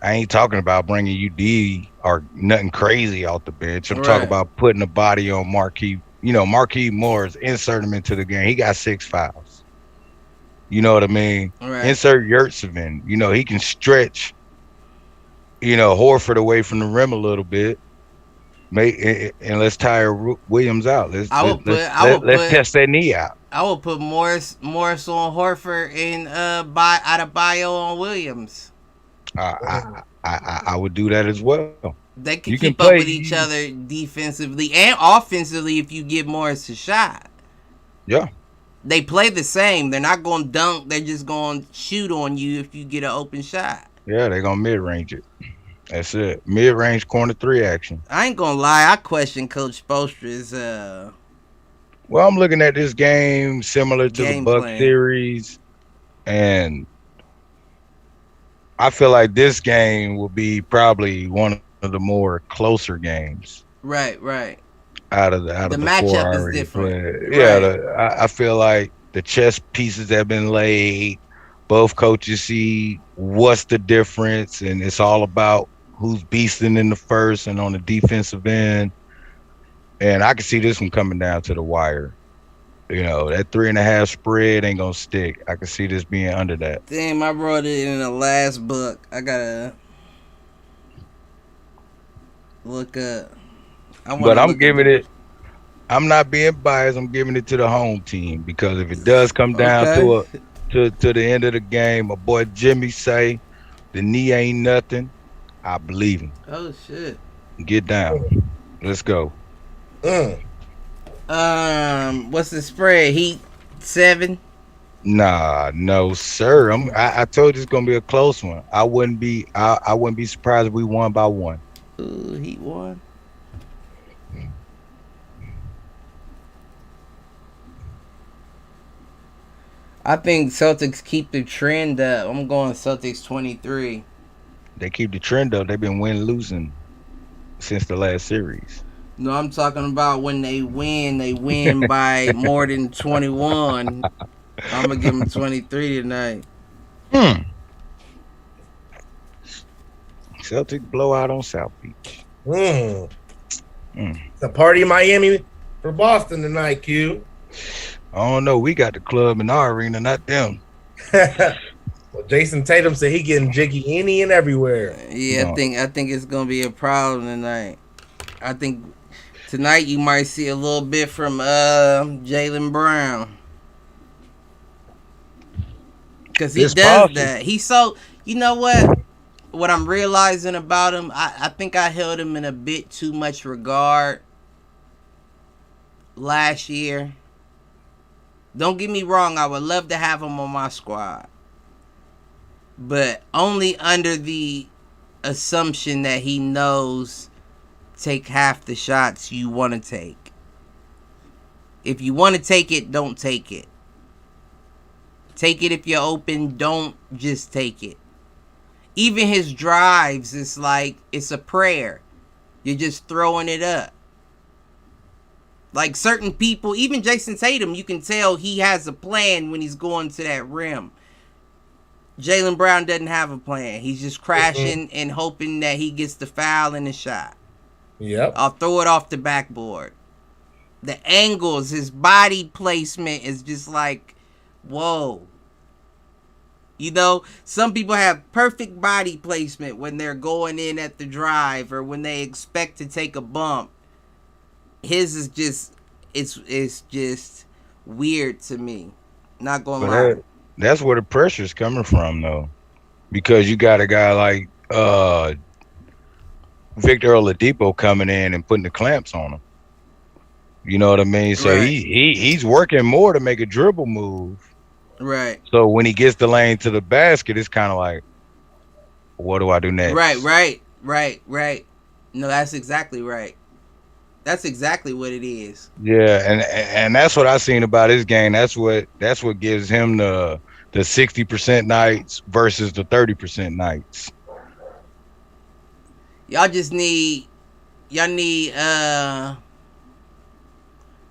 I ain't talking about bringing UD or nothing crazy off the bench. I'm talking about putting a body on Marquise. Marquise Morris, insert him into the game. He got 6 fouls. You know what I mean? Right. Insert Yurtseven. You know, he can stretch, Horford away from the rim a little bit. And let's tire Williams out. Let's test that knee out. I would put Morris on Horford and Adebayo on Williams. I would do that as well. They could keep up with each other defensively and offensively if you give Morris a shot. Yeah. They play the same. They're not going to dunk. They're just going to shoot on you if you get an open shot. Yeah, they're going to mid-range it. That's it. Mid-range corner 3 action. I ain't going to lie. I question Coach Spoelstra's Well, I'm looking at this game similar to the Buck series, and I feel like this game will be probably one of the more closer games. Right. Out of the matchup is different. Yeah, I feel like the chess pieces have been laid. Both coaches see what's the difference, and it's all about who's beasting in the first and on the defensive end. And I can see this one coming down to the wire. That 3.5 spread ain't gonna stick. I can see this being under that. Damn, I wrote it in the last book. I gotta look up. But I'm giving it. I'm not being biased. I'm giving it to the home team because if it does come down to the end of the game, my boy Jimmy say the knee ain't nothing. I believe him. Oh shit! Get down. Let's go. What's the spread? Heat 7. Nah, no sir. I told you it's gonna be a close one. I wouldn't be surprised if we won by 1. Ooh, Heat 1. I think Celtics keep the trend up. I'm going Celtics 23. They keep the trend up. They've been losing since the last series. No, I'm talking about when they win by more than 21. I'm going to give them 23 tonight. Celtic blowout on South Beach. The party in Miami for Boston tonight, Q. I don't know. We got the club in our arena, not them. Well, Jason Tatum said he getting jiggy any and everywhere. Yeah, no. I think it's gonna be a problem tonight. I think tonight you might see a little bit from Jaylen Brown because he does that. He's so, you know what I'm realizing about him. I think I held him in a bit too much regard last year. Don't get me wrong, I would love to have him on my squad. But only under the assumption that he knows take half the shots you want to take. If you want to take it, don't take it. Take it if you're open, don't just take it. Even his drives, it's like, it's a prayer. You're just throwing it up. Like certain people, even Jason Tatum, you can tell he has a plan when he's going to that rim. Jaylen Brown doesn't have a plan. He's just crashing and hoping that he gets the foul and the shot. Yep. I'll throw it off the backboard. The angles, his body placement is just like, whoa. Some people have perfect body placement when they're going in at the drive or when they expect to take a bump. His is just, it's just weird to me. Not gonna lie. That's where the pressure's coming from, though, because you got a guy like Victor Oladipo coming in and putting the clamps on him. You know what I mean? So right. he's working more to make a dribble move. Right. So when he gets the lane to the basket, it's kind of like, what do I do next? Right. No, that's exactly right. That's exactly what it is. Yeah, and that's what I seen about his game. That's what gives him the 60% nights versus the 30% nights. Y'all need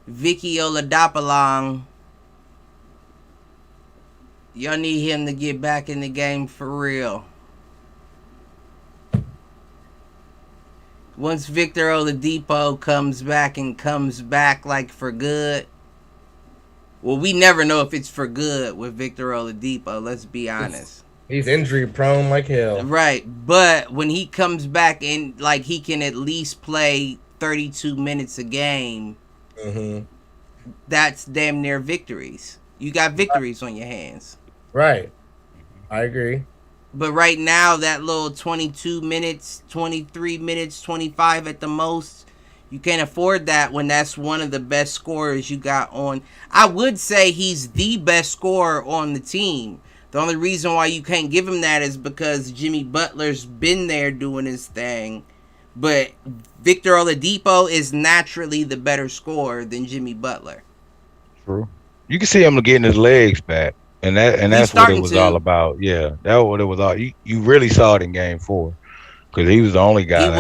Vicky Oladipo. Y'all need him to get back in the game for real. Once Victor Oladipo comes back like for good, Well, we never know if it's for good with Victor Oladipo. Let's be honest. He's injury prone like hell. Right, but when he comes back and like he can at least play 32 minutes a game, that's damn near victories. You got victories on your hands. Right. I agree. But right now, that little 22 minutes, 23 minutes, 25 at the most, you can't afford that when that's one of the best scorers you got on. I would say he's the best scorer on the team. The only reason why you can't give him that is because Jimmy Butler's been there doing his thing. But Victor Oladipo is naturally the better scorer than Jimmy Butler. True. You can see him getting his legs back. And that's what it was all about. Yeah, that's what it was all. You really saw it in Game 4 because he was the only guy.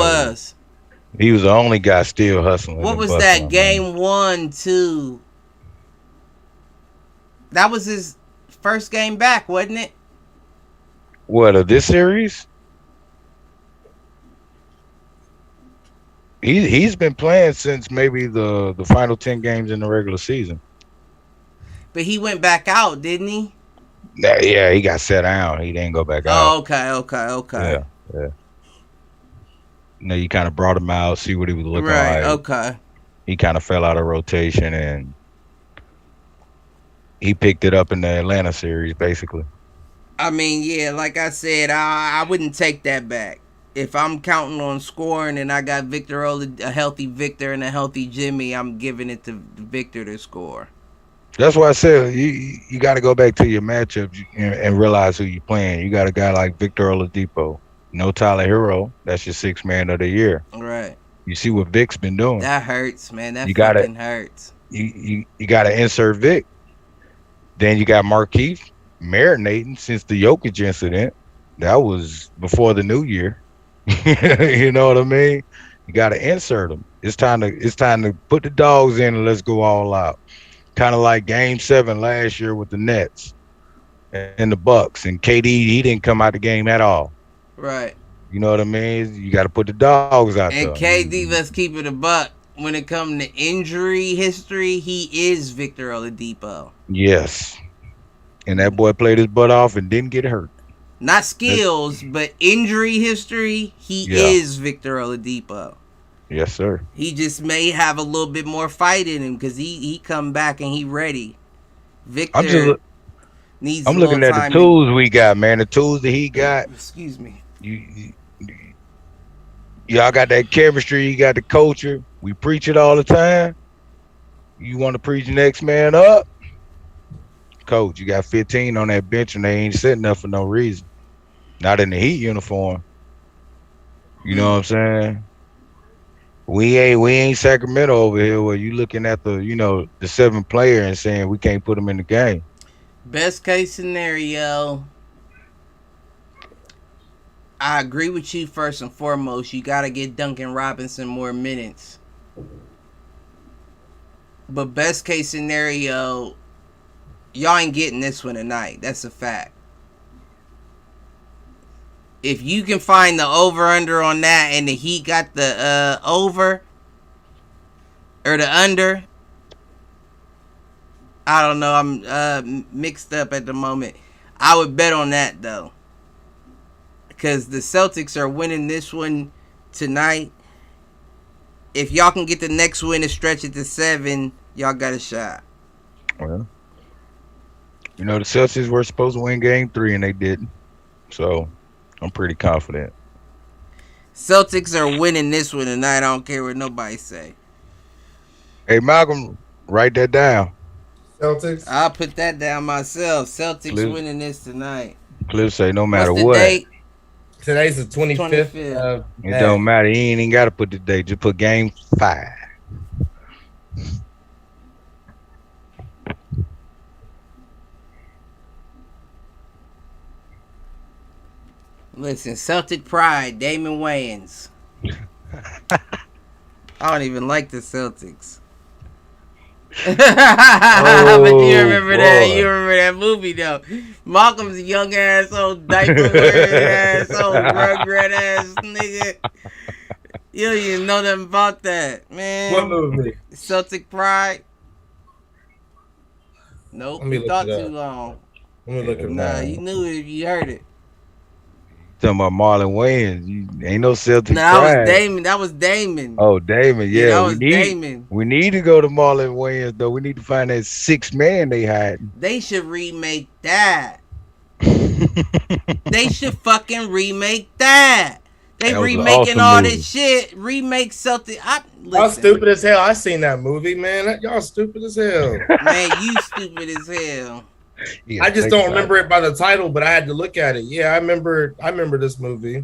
He was the only guy still hustling. What was that? Game 1, 2. That was his first game back, wasn't it? What, of this series? He's been playing since maybe the final 10 games in the regular season. But he went back out, didn't he? Yeah, he got set down. He didn't go back out. Oh, okay. Yeah. You kind of brought him out, see what he was looking like. Right, okay. He kind of fell out of rotation, and he picked it up in the Atlanta series, basically. I mean, yeah, like I said, I wouldn't take that back. If I'm counting on scoring and I got a healthy Victor and a healthy Jimmy, I'm giving it to Victor to score. That's why I said you got to go back to your matchups and realize who you're playing. You got a guy like Victor Oladipo, no Tyler Hero. That's your sixth man of the year. Right. You see what Vic's been doing. That hurts, man. That fucking hurts. You got to insert Vic. Then you got Markieff marinating since the Jokic incident. That was before the new year. You know what I mean? You got to insert them. It's time to put the dogs in and let's go all out. Kind of like Game 7 last year with the Nets and the Bucks, and KD, he didn't come out the game at all. Right. You know what I mean? You got to put the dogs out there. And KD, let's keep it a buck. When it comes to injury history, he is Victor Oladipo. Yes. And that boy played his butt off and didn't get hurt. Not skills, but injury history, he is Victor Oladipo. Yes, sir. He just may have a little bit more fight in him because he come back and he ready. Victor needs. I'm looking at the tools we got, man. The tools that he got. Excuse me. Y'all got that chemistry. You got the culture. We preach it all the time. You want to preach the next man up? Coach, you got 15 on that bench and they ain't sitting up for no reason. Not in the Heat uniform. You know what I'm saying? We ain't Sacramento over here where you looking at the seventh player and saying we can't put him in the game. Best case scenario, I agree with you first and foremost. You got to get Duncan Robinson more minutes. But best case scenario, y'all ain't getting this one tonight. That's a fact. If you can find the over-under on that and the Heat got the over or the under, I don't know. I'm mixed up at the moment. I would bet on that, though. Because the Celtics are winning this one tonight. If y'all can get the next win and stretch it to 7, y'all got a shot. Well, the Celtics were supposed to win Game 3 and they didn't. So I'm pretty confident. Celtics are winning this one tonight. I don't care what nobody say. Hey, Malcolm, write that down. Celtics. I'll put that down myself. Celtics winning this tonight. Cliff say no matter What's the what. Date? Today's the 25th. It don't matter. You ain't even got to put the date. Just put Game 5. Listen, Celtic pride, Damon Wayans. I don't even like the Celtics. But you remember that? You remember that movie though? Malcolm's a young ass old diaper wearing ass old rugrat ass nigga. You don't even know nothing about that, man. What movie? Celtic pride. Nope, Let me you look thought it too up. long. Let me look it Nah, up. you knew it if you heard it. Talking about Marlon Wayans. You ain't no Celtic No, that was pride. Damon. That was Damon. Oh, Damon. Yeah, Yeah, that we was need Damon. we need to go to Marlon Wayans though. We need to find that 6 man they hiding. They should remake that. They should fucking remake that. They That was an remaking awesome all movie. this shit. Remake something. Y'all Listen, stupid as hell. I seen that movie, man. Y'all stupid as hell. man, you stupid as hell. You I gotta just think don't about remember it by the title, but I had to look at it. Yeah, I remember this movie.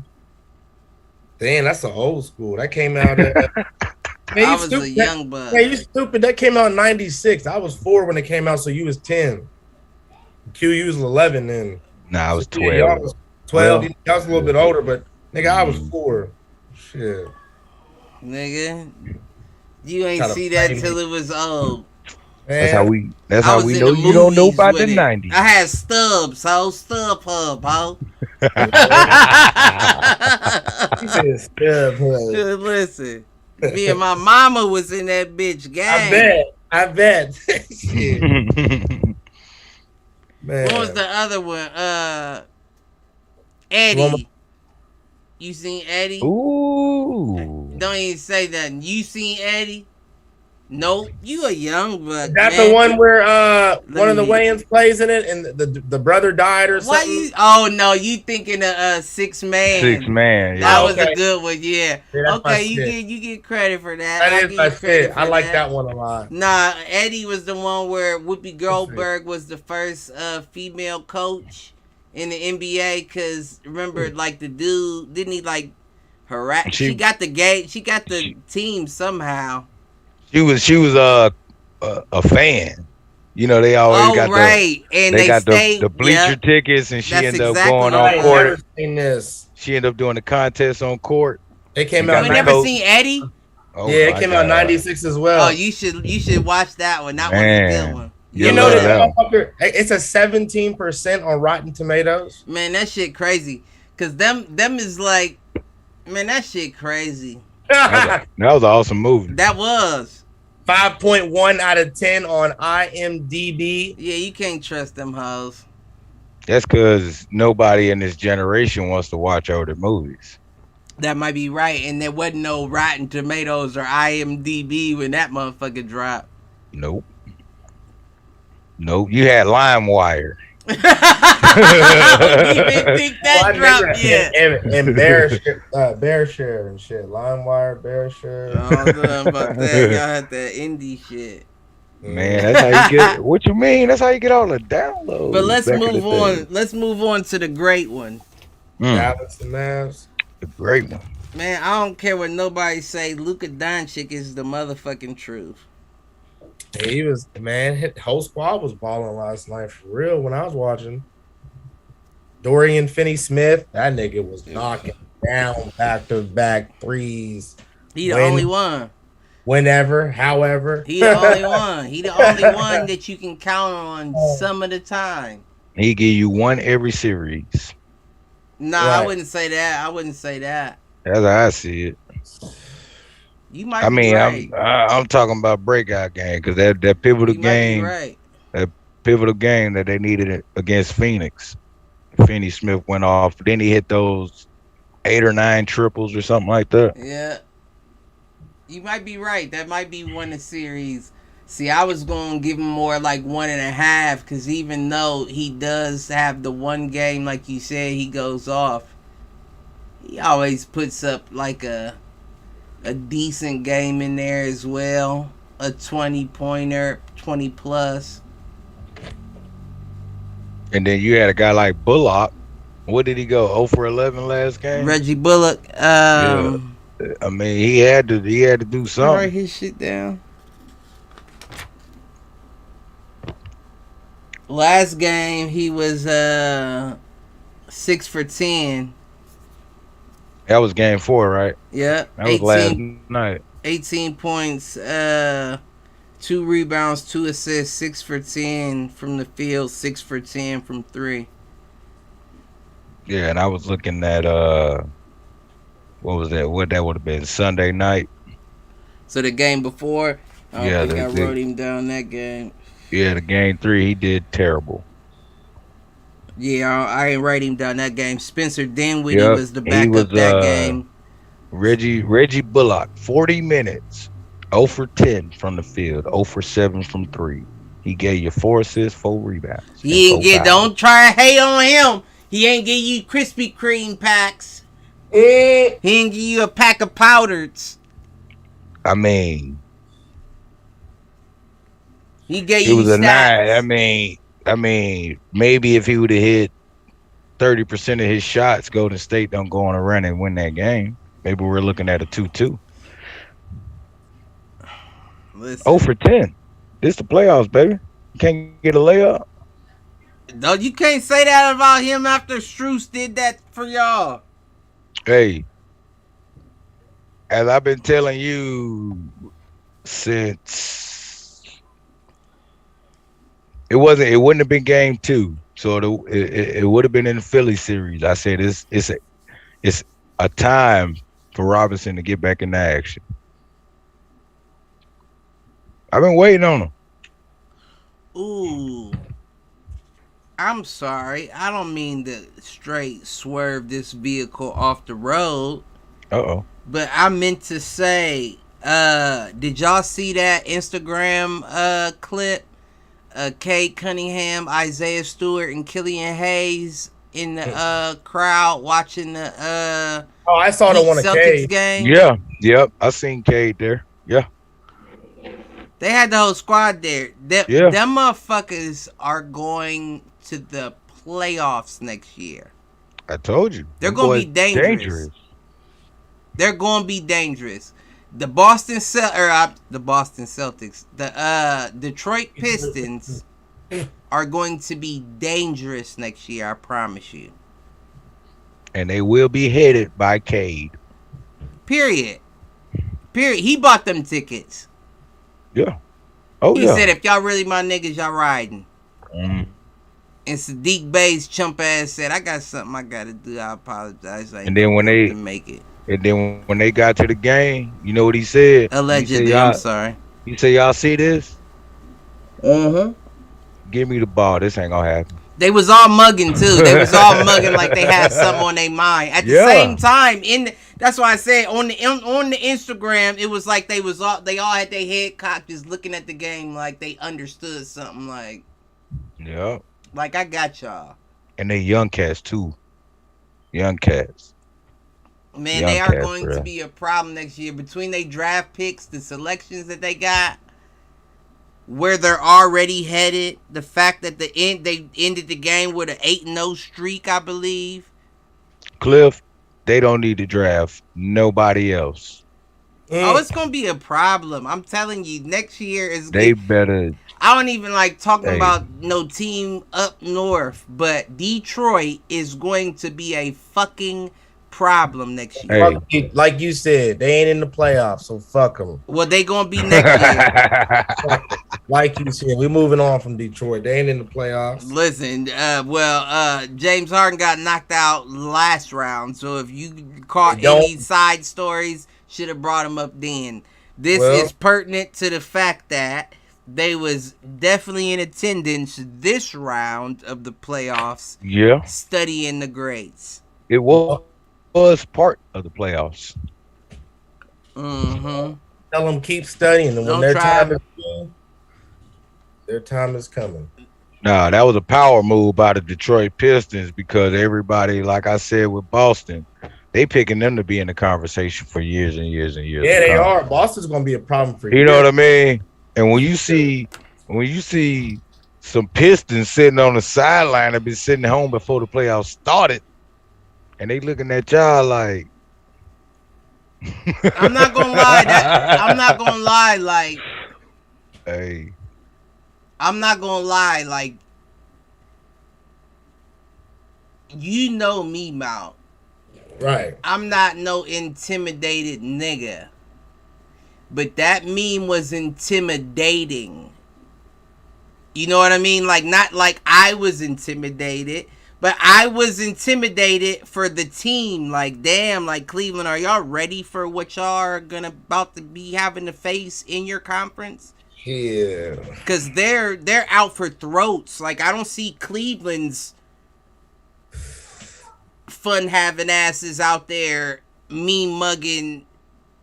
Damn, that's an old school. That came out at man, I you was a stupid. young bug. Man, you stupid. That came out in 96. I was 4 when it came out, so you was 10. Q, you was 11 then. Nah, I was So, yeah, 12. y'all was 12. Well, Y'all was a little bit older, but nigga, I was 4. Shit. Nigga, you ain't Gotta see that blame till me. it was old. That's Man, how I was we in know the you don't know movies about with the it. 90s. I had Stubbs, ho. StubHub, ho. he said stub, huh? Listen, me and my mama was in that bitch gang. I bet. Shit, man. What was the other one? Eddie. You seen Eddie? Ooh. Don't even say nothing. You seen Eddie? Nope. You a young buck. Is that man. the one where one of the me- Wayans plays in it and the brother died or Why something? you? Oh no, you thinking of 6 Man? 6 man. That Yeah. was Okay. a good one. Yeah. Yeah, that's my Okay, you shit. get credit for that. That I is give my you credit shit. for I like that one a lot. Nah, Eddie was the one where Whoopi Goldberg was the first female coach in the NBA. Cause remember, like the dude didn't he like harass? She got the team somehow. She was a fan. You know, they always got and they got stayed, the bleacher tickets, and she That's ended up exactly going what on it court. Never seen this. She ended up doing the contest on court. It came You out. got You the never coach. seen Eddie? Oh, Yeah, it my came out God. '96 as well. Oh, you should watch that one. That one's a Man. good one. You You know love that that one. motherfucker? It's a 17% on Rotten Tomatoes. Man, that shit crazy. Cause them is like, man, that shit crazy. That was an awesome movie. That was. 5.1 out of 10 on IMDb. Yeah, you can't trust them hoes. That's because nobody in this generation wants to watch older movies. That might be right. And there wasn't no Rotten Tomatoes or IMDb when that motherfucker dropped. Nope. You had LimeWire. I don't even think that dropped yet. And Bear Share and shit. LimeWire, Bear Share. I don't know about that. Y'all had that indie shit. Man, that's how you get. What you mean? That's how you get all the downloads. But let's back in move the day. on. Let's move on to the great one. Dallas and Mavs. The great one. Man, I don't care what nobody say. Luka Doncic is the motherfucking truth. He was, man, whole squad was balling last night for real when I was watching. Dorian Finney-Smith, that nigga was knocking down back-to-back threes. He the only one. Whenever, however. He the only one. He the only one that you can count on some of the time. He give you one every series. Nah, Right. I wouldn't say that. That's how I see it. You might I be mean, right. I'm talking about breakout game because that pivotal You game, might be right. pivotal game that they needed against Phoenix. Finney Smith went off. Then he hit those 8 or 9 triples or something like that. Yeah. You might be right. That might be one of the series. See, I was going to give him more like 1.5 because even though he does have the one game, like you said, he goes off, he always puts up like a decent game in there as well. A 20-pointer, 20 plus. And then you had a guy like Bullock. What did he go? 0 for 11 last game? Reggie Bullock. I mean, he had to do Write something. his shit down. Last game he was 6 for 10. That was game 4, right? Yeah. That was last night. 18 points, 2 rebounds, 2 assists, 6 for 10 from the field, 6 for 10 from 3. Yeah, and I was looking at what was that? What that would have been Sunday night. So the game before, I don't Yeah, think I they- wrote him down that game. Yeah, the game 3, he did terrible. Yeah, I ain't write him down that game. Spencer Dinwiddie Yep, was the he was backup that game. Reggie Bullock, 40 minutes, 0 for 10 from the field, 0 for 7 from 3. He gave you 4 assists, 4 rebounds, and He ain't 4 get. fouls. Don't try to hate on him. He ain't give you Krispy Kreme packs. Eh, He ain't give you a pack of powders. I mean, He gave it you was a 9. stats. I mean, maybe if he would have hit 30% of his shots, Golden State don't go on a run and win that game. Maybe we're looking at a 2-2. Listen, 0 for 10. This the playoffs, baby. You can't get a layup. no, you can't say that about him after Strus did that for y'all. Hey, as I've been telling you since it wouldn't have been game 2, so it would have been in the Philly series. I said it's a time for Robinson to get back into action. I've been waiting on him. Ooh. I'm sorry. I don't mean to straight swerve this vehicle off the road. Uh-oh. But I meant to say, did y'all see that Instagram clip? Cade Cunningham, Isaiah Stewart, and Killian Hayes in the crowd watching the Oh, I saw the one of Celtics Cade. game. Yeah. Yep. I seen Cade there. Yeah. They had the whole squad there. Yeah. Them motherfuckers are going to the playoffs next year. I told you. They're Them gonna be boys dangerous. They're going to be dangerous. The Boston Celtics, the Detroit Pistons are going to be dangerous next year. I promise you. And they will be headed by Cade. Period. He bought them tickets. Yeah. Oh, He yeah. said, if y'all really my niggas, y'all riding. Mhm. And Sadiq Bey's chump ass said, I got something I got to do. I apologize. I ain't And then when gonna they make it. And then when they got to the game, you know what he said? Allegedly, I'm sorry. He said, y'all see this? Uh-huh. Give me the ball. This ain't gonna happen. They was all mugging too. They was all mugging like they had something on their mind. At the Yeah. same time, that's why I said on the Instagram, it was like they all had their head cocked, just looking at the game like they understood something. Yeah. Like I got y'all. And they young cats too. Young cats. Man, Young they are cats, going bruh. to be a problem next year between their draft picks, the selections that they got, where they're already headed. The fact that they ended the game with an 8-0 streak, I believe. Cliff, they don't need to draft nobody else. Oh, it's gonna be a problem. I'm telling you, next year is. They better. I don't even like talking Hey. about no team up north, but Detroit is going to be a fucking problem next year. Hey. Like you said, they ain't in the playoffs, so fuck them. Well, they gonna be next year. Like you said, we're moving on from Detroit. They ain't in the playoffs. Listen, James Harden got knocked out last round, so if you caught any side stories, should have brought him up then. This is pertinent to the fact that they was definitely in attendance this round of the playoffs. Yeah. Studying the grades. It was part of the playoffs. Mm-hmm. Tell them keep studying, and when their time is coming, their time is coming. Nah, that was a power move by the Detroit Pistons because everybody, like I said with Boston, they picking them to be in the conversation for years and years and years. Yeah, they are. Boston's gonna be a problem for you. You know what I mean? And when you see some Pistons sitting on the sideline that been sitting home before the playoffs started, and they looking at y'all like, I'm not gonna lie, like, hey, I'm not gonna lie, like, you know me, Mount. Right. I'm not no intimidated nigga. But that meme was intimidating. You know what I mean? Like, not like I was intimidated, but I was intimidated for the team. Like, damn, like, Cleveland, are y'all ready for what y'all are about to be having to face in your conference? Yeah. Because they're out for throats. Like, I don't see Cleveland's fun having asses out there mean mugging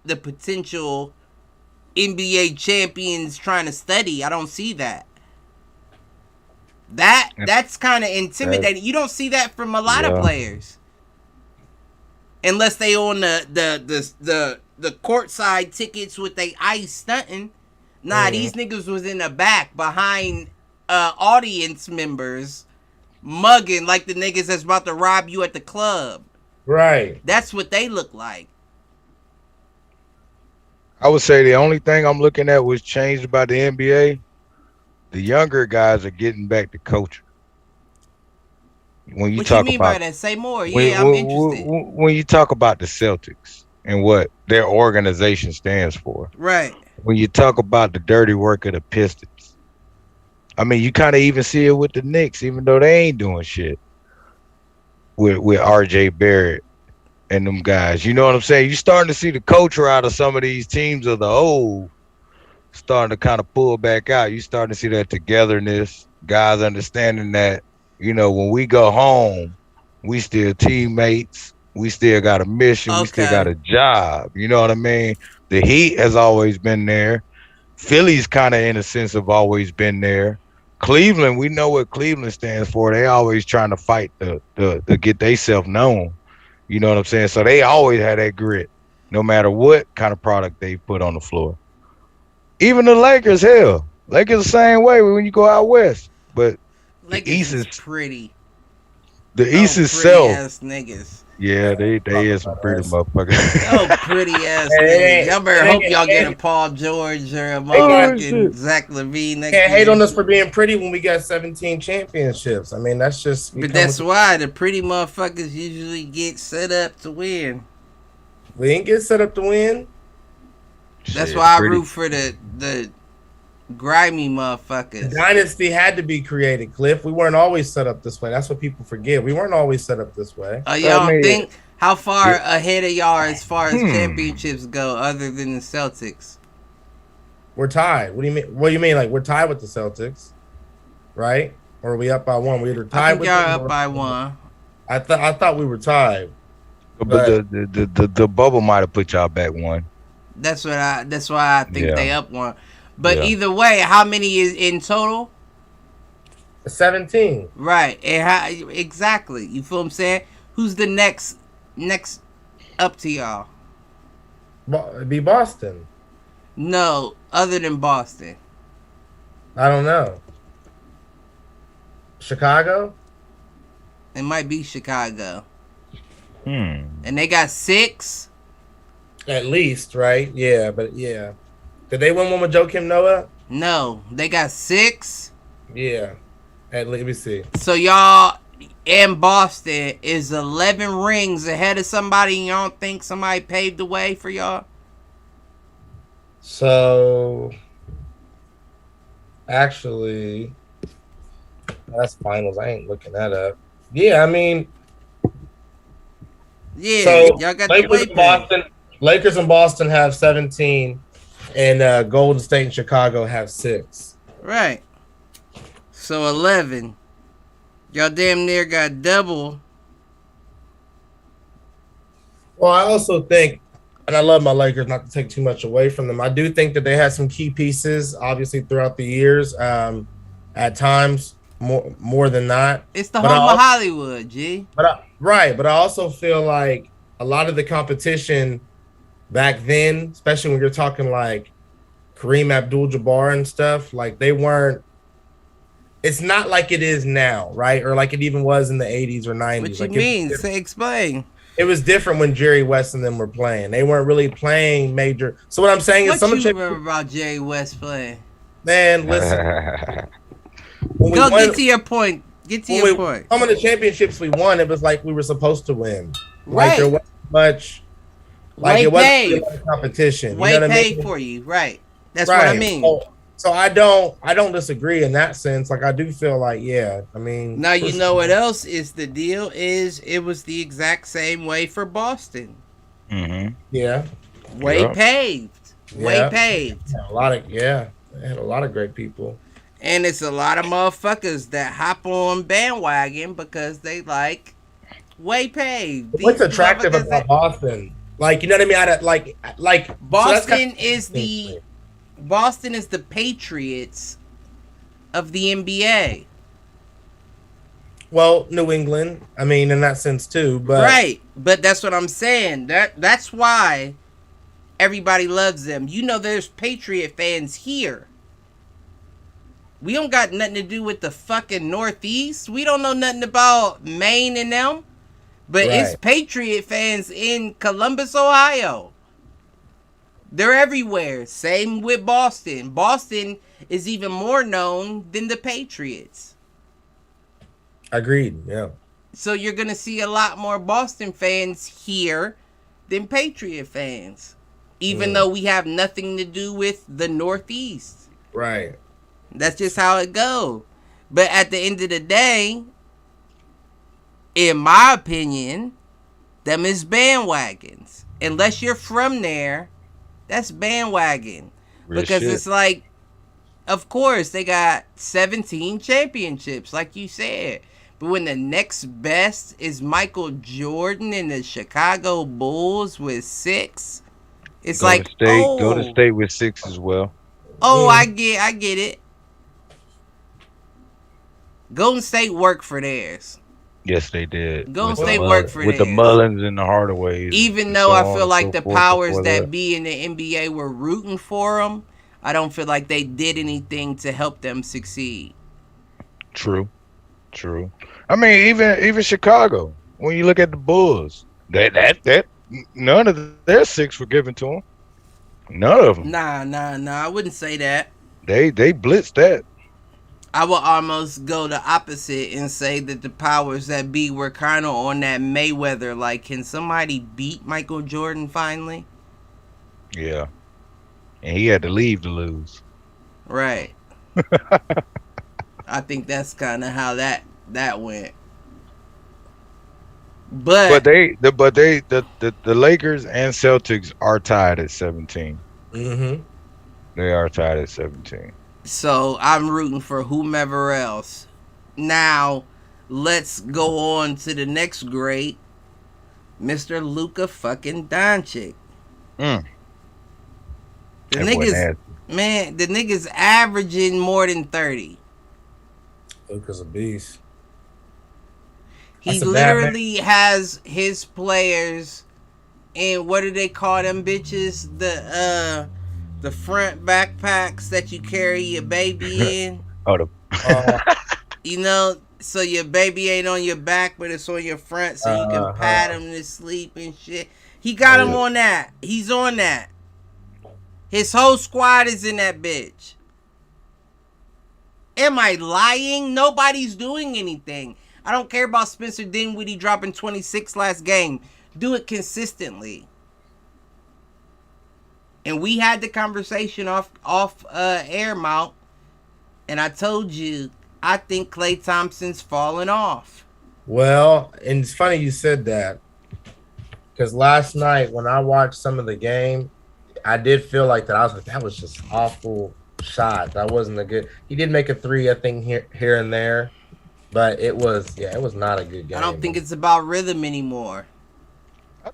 the potential NBA champions trying to study. I don't see that. That's kind of intimidating. You don't see that from a lot of players, unless they own the courtside tickets with they ice stunting. Nah, these niggas was in the back behind audience members mugging like the niggas that's about to rob you at the club. Right. That's what they look like. I would say the only thing I'm looking at was changed about the NBA. The younger guys are getting back to coaching. When you What talk you mean about by that? Say more. Yeah, I'm interested. When you talk about the Celtics and what their organization stands for, Right. when you talk about the dirty work of the Pistons, I mean, you kind of even see it with the Knicks, even though they ain't doing shit with R.J. Barrett and them guys. You know what I'm saying? You're starting to see the culture out of some of these teams of the old starting to kind of pull back out. You starting to see that togetherness, guys understanding that, you know, when we go home, we still teammates. We still got a mission. We still got a job. You know what I mean? The Heat has always been there. Philly's kind of, in a sense, have always been there. Cleveland, we know what Cleveland stands for. They always trying to fight to get themselves known. You know what I'm saying? So they always had that grit, no matter what kind of product they put on the floor. Even the Lakers, hell, Lakers the same way when you go out west. But Lakers the East is pretty. The East is pretty ass niggas. Yeah, they is some pretty motherfuckers. Oh, pretty ass niggas. Y'all better hope y'all get a Paul George or a motherfucking Zach LaVine. Can't hate on us for being pretty when we got 17 championships. I mean, that's just. But that's why the pretty motherfuckers usually get set up to win. We didn't get set up to win. That's why I root for the grimy motherfuckers. The dynasty had to be created, Cliff. We weren't always set up this way. That's what people forget. We weren't always set up this way. Y'all think how far ahead of y'all as far as championships go, other than the Celtics? We're tied. What do you mean? What do you mean? Like we're tied with the Celtics, right? Or are we up by one? We're tied. I think y'all up by one. I thought we were tied. But the bubble might have put y'all back one. That's why I think they up one. But either way, how many is in total? 17. Right. And exactly. You feel what I'm saying? Who's the next up to y'all? It'd be Boston. No, other than Boston. I don't know. Chicago? It might be Chicago. And they got 6? At least, right? Yeah, but yeah. Did they win one with Joakim Noah? No, they got 6. Yeah. Let me see. So y'all in Boston is 11 rings ahead of somebody, and y'all don't think somebody paved the way for y'all? So, actually, that's finals. I ain't looking that up. Yeah, I mean, so y'all got the way Lakers and Boston have 17, and Golden State and Chicago have 6. Right. So 11. Y'all damn near got double. Well, I also think, and I love my Lakers, not to take too much away from them, I do think that they had some key pieces, obviously, throughout the years. At times, more than not. It's the home of Hollywood, G. But I also feel like a lot of the competition back then, especially when you're talking like Kareem Abdul-Jabbar and stuff, like they weren't. It's not like it is now, right? Or like it even was in the 80s or 90s. What you mean? Explain. It was different when Jerry West and them were playing. They weren't really playing major. So what I'm saying is, what you remember about Jerry West playing? Man, listen. Get to your point. Get to your point. Some of the championships we won, it was like we were supposed to win. Right. Like there wasn't much. Like it wasn't really like competition. Way paid for you, right? That's what I mean. So I don't disagree in that sense. Like I do feel like, yeah, I mean. Now you know what else is the deal is it was the exact same way for Boston. Mm-hmm. Yeah. Way paved. Way paved. A lot of They had a lot of great people. And it's a lot of motherfuckers that hop on bandwagon because they like way paid. What's attractive about Boston? Like, you know what I mean? Boston so Boston is the Patriots of the NBA. Well, New England, I mean, in that sense too, but right. But that's what I'm saying. That's why everybody loves them. You know, there's Patriot fans here. We don't got nothing to do with the fucking Northeast. We don't know nothing about Maine and them. But it's Patriot fans in Columbus, Ohio. They're everywhere. Same with Boston. Boston is even more known than the Patriots. Agreed, yeah. So you're going to see a lot more Boston fans here than Patriot fans. Even though we have nothing to do with the Northeast. Right. That's just how it goes. But at the end of the day, in my opinion, them is bandwagons. Unless you're from there, that's bandwagon. Because it's like, of course, they got 17 championships, like you said. But when the next best is Michael Jordan and the Chicago Bulls with 6, it's go like, to state, go to state with 6 as well. Oh, I get it. Golden State worked for theirs. Yes, they did. Golden State worked for with theirs. the Mullins and the Hardaways. Even though I feel like the powers that be in the NBA were rooting for them, I don't feel like they did anything to help them succeed. True. I mean, even Chicago. When you look at the Bulls, that none of their 6 were given to them. None of them. Nah. I wouldn't say that. They blitzed that. I will almost go the opposite and say that the powers that be were kind of on that Mayweather. Like, can somebody beat Michael Jordan finally? Yeah. And he had to leave to lose. Right. I think that's kind of how that went. But the Lakers and Celtics are tied at 17. Mm-hmm. They are tied at 17. So I'm rooting for whomever else. Now, let's go on to the next great, Mr. Luka fucking Doncic. The nigga's averaging more than 30. Luka's a beast. He literally has his players in, what do they call them bitches? The front backpacks that you carry your baby in. You know, so your baby ain't on your back, but it's on your front, so you can pat him to sleep and shit. He got him on that. He's on that. His whole squad is in that bitch. Am I lying? Nobody's doing anything. I don't care about Spencer Dinwiddie dropping 26 last game. Do it consistently. And we had the conversation off air mount, and I told you I think Klay Thompson's falling off. Well, and it's funny you said that, because last night when I watched some of the game, I did feel like that. I was like, that was just awful shot. That wasn't a good. He did make a 3, I think, here and there, but it was not a good game. I don't think it's about rhythm anymore. I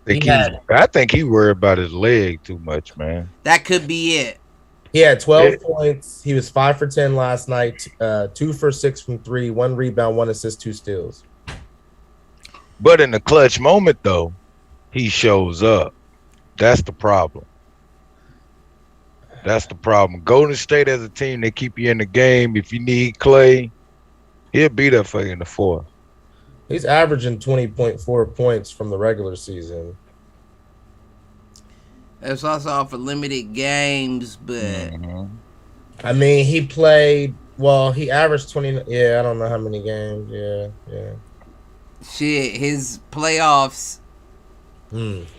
think he worried about his leg too much, man. That could be it. He had 12 points. He was 5 for 10 last night. 2 for 6 from 3. 1 rebound, 1 assist, 2 steals. But in the clutch moment, though, he shows up. That's the problem. Golden State as a team, they keep you in the game. If you need Klay, he'll be there for you in the fourth. He's averaging 20.4 points from the regular season. It's also off of limited games, but I mean, he played. Well, he averaged 20. Yeah, I don't know how many games. Yeah. Shit, his playoffs.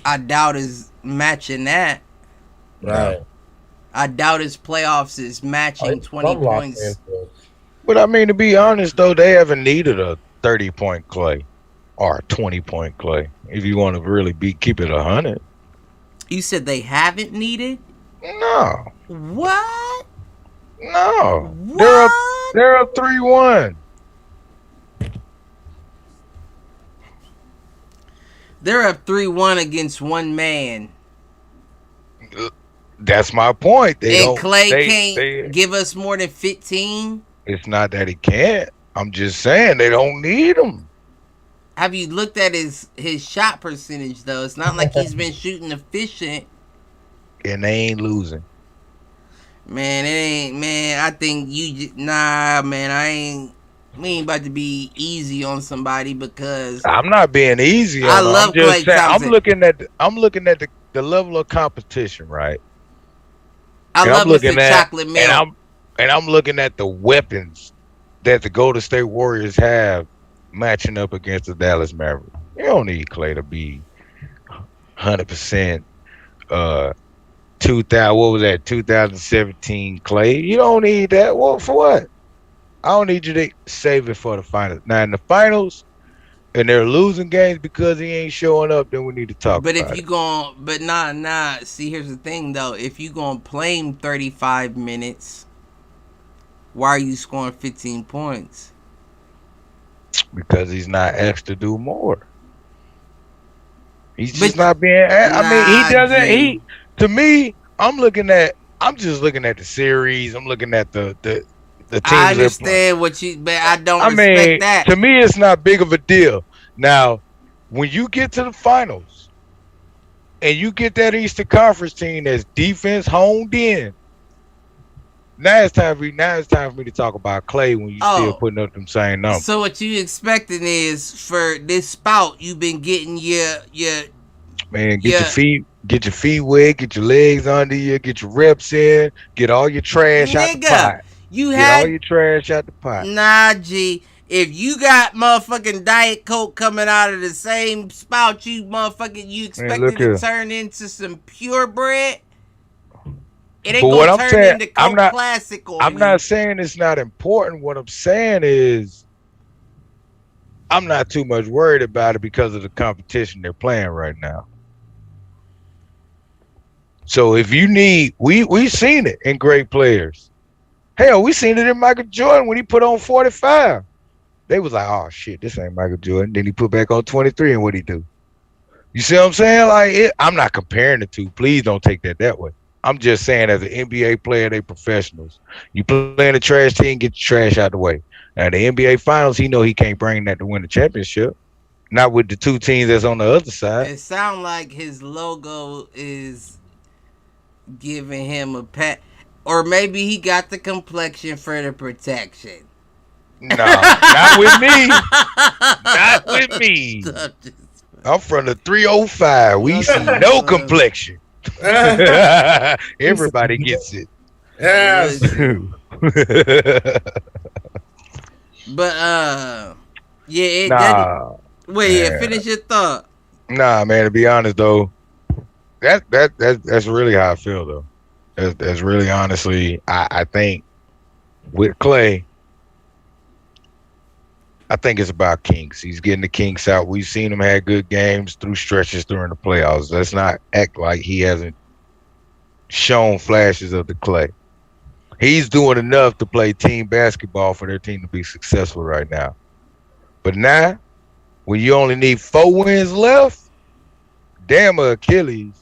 I doubt is matching that. Right. I doubt his playoffs is matching 20 points. But I mean, to be honest, though, they haven't needed a 30-point Klay or a 20-point Klay. If you want to really keep it No, What? they're up 3-1. They're up 3-1 against one man. That's my point. And Clay can't give us more than 15. It's not that he can't. I'm just saying they don't need him. Have you looked at his shot percentage though? It's not like he's been shooting efficient. And they ain't losing. Man, it ain't. Man, I think nah, man. We ain't about to be easy on somebody because I'm not being easy. I love Klay Thompson. I'm looking at the level of competition, right? I love Mr. Chocolate Milk. And I'm looking at the weapons that the Golden State Warriors have matching up against the Dallas Mavericks. You don't need Klay to be 100%. 2017 Klay. You don't need that. Well, for what? I don't need you to save it for the finals. Now in the finals, and they're losing games because he ain't showing up, then we need to talk. But if you going, but nah. See, here's the thing though. If you gonna play him 35 minutes, why are you scoring 15 points? Because he's not asked to do more. He's just not being. I mean, he doesn't. He to me, I'm just looking at the series. I'm looking at the teams. I understand what you, but I don't respect that. To me, it's not big of a deal. Now, when you get to the finals and you get that Eastern Conference team that's defense honed in, now it's time for me to talk about Klay when you still putting up them same numbers. So what you expecting is for this spout you've been getting your man, get your feet wet, get your legs under you, get your reps in, get all your trash out the pot. Get all your trash out the pot. Nah, G. If you got motherfucking Diet Coke coming out of the same spout, you expect it to turn into some purebred? It ain't gonna turn into Coke Classic. I'm not saying it's not important. What I'm saying is I'm not too much worried about it because of the competition they're playing right now. So if you need, we've seen it in great players. Hell, we seen it in Michael Jordan when he put on 45. They was like, oh shit, this ain't Michael Jordan. Then he put back on 23, and what'd he do? You see what I'm saying? Like, I'm not comparing the two. Please don't take that way. I'm just saying, as an NBA player, they professionals. You play in a trash team, get your trash out the way. Now, the NBA Finals, he know he can't bring that to win the championship. Not with the two teams that's on the other side. It sounds like his logo is giving him a pat. Or maybe he got the complexion for the protection. No, not with me. Not with me. I'm from the 305. We see no complexion. Everybody gets it. But finish your thought. Nah, man. To be honest though, that's really how I feel though. That's really honestly, I think with Klay, I think it's about kinks. He's getting the kinks out. We've seen him have good games through stretches during the playoffs. Let's not act like he hasn't shown flashes of the Klay. He's doing enough to play team basketball for their team to be successful right now. But now, when you only need 4 wins left, damn Achilles.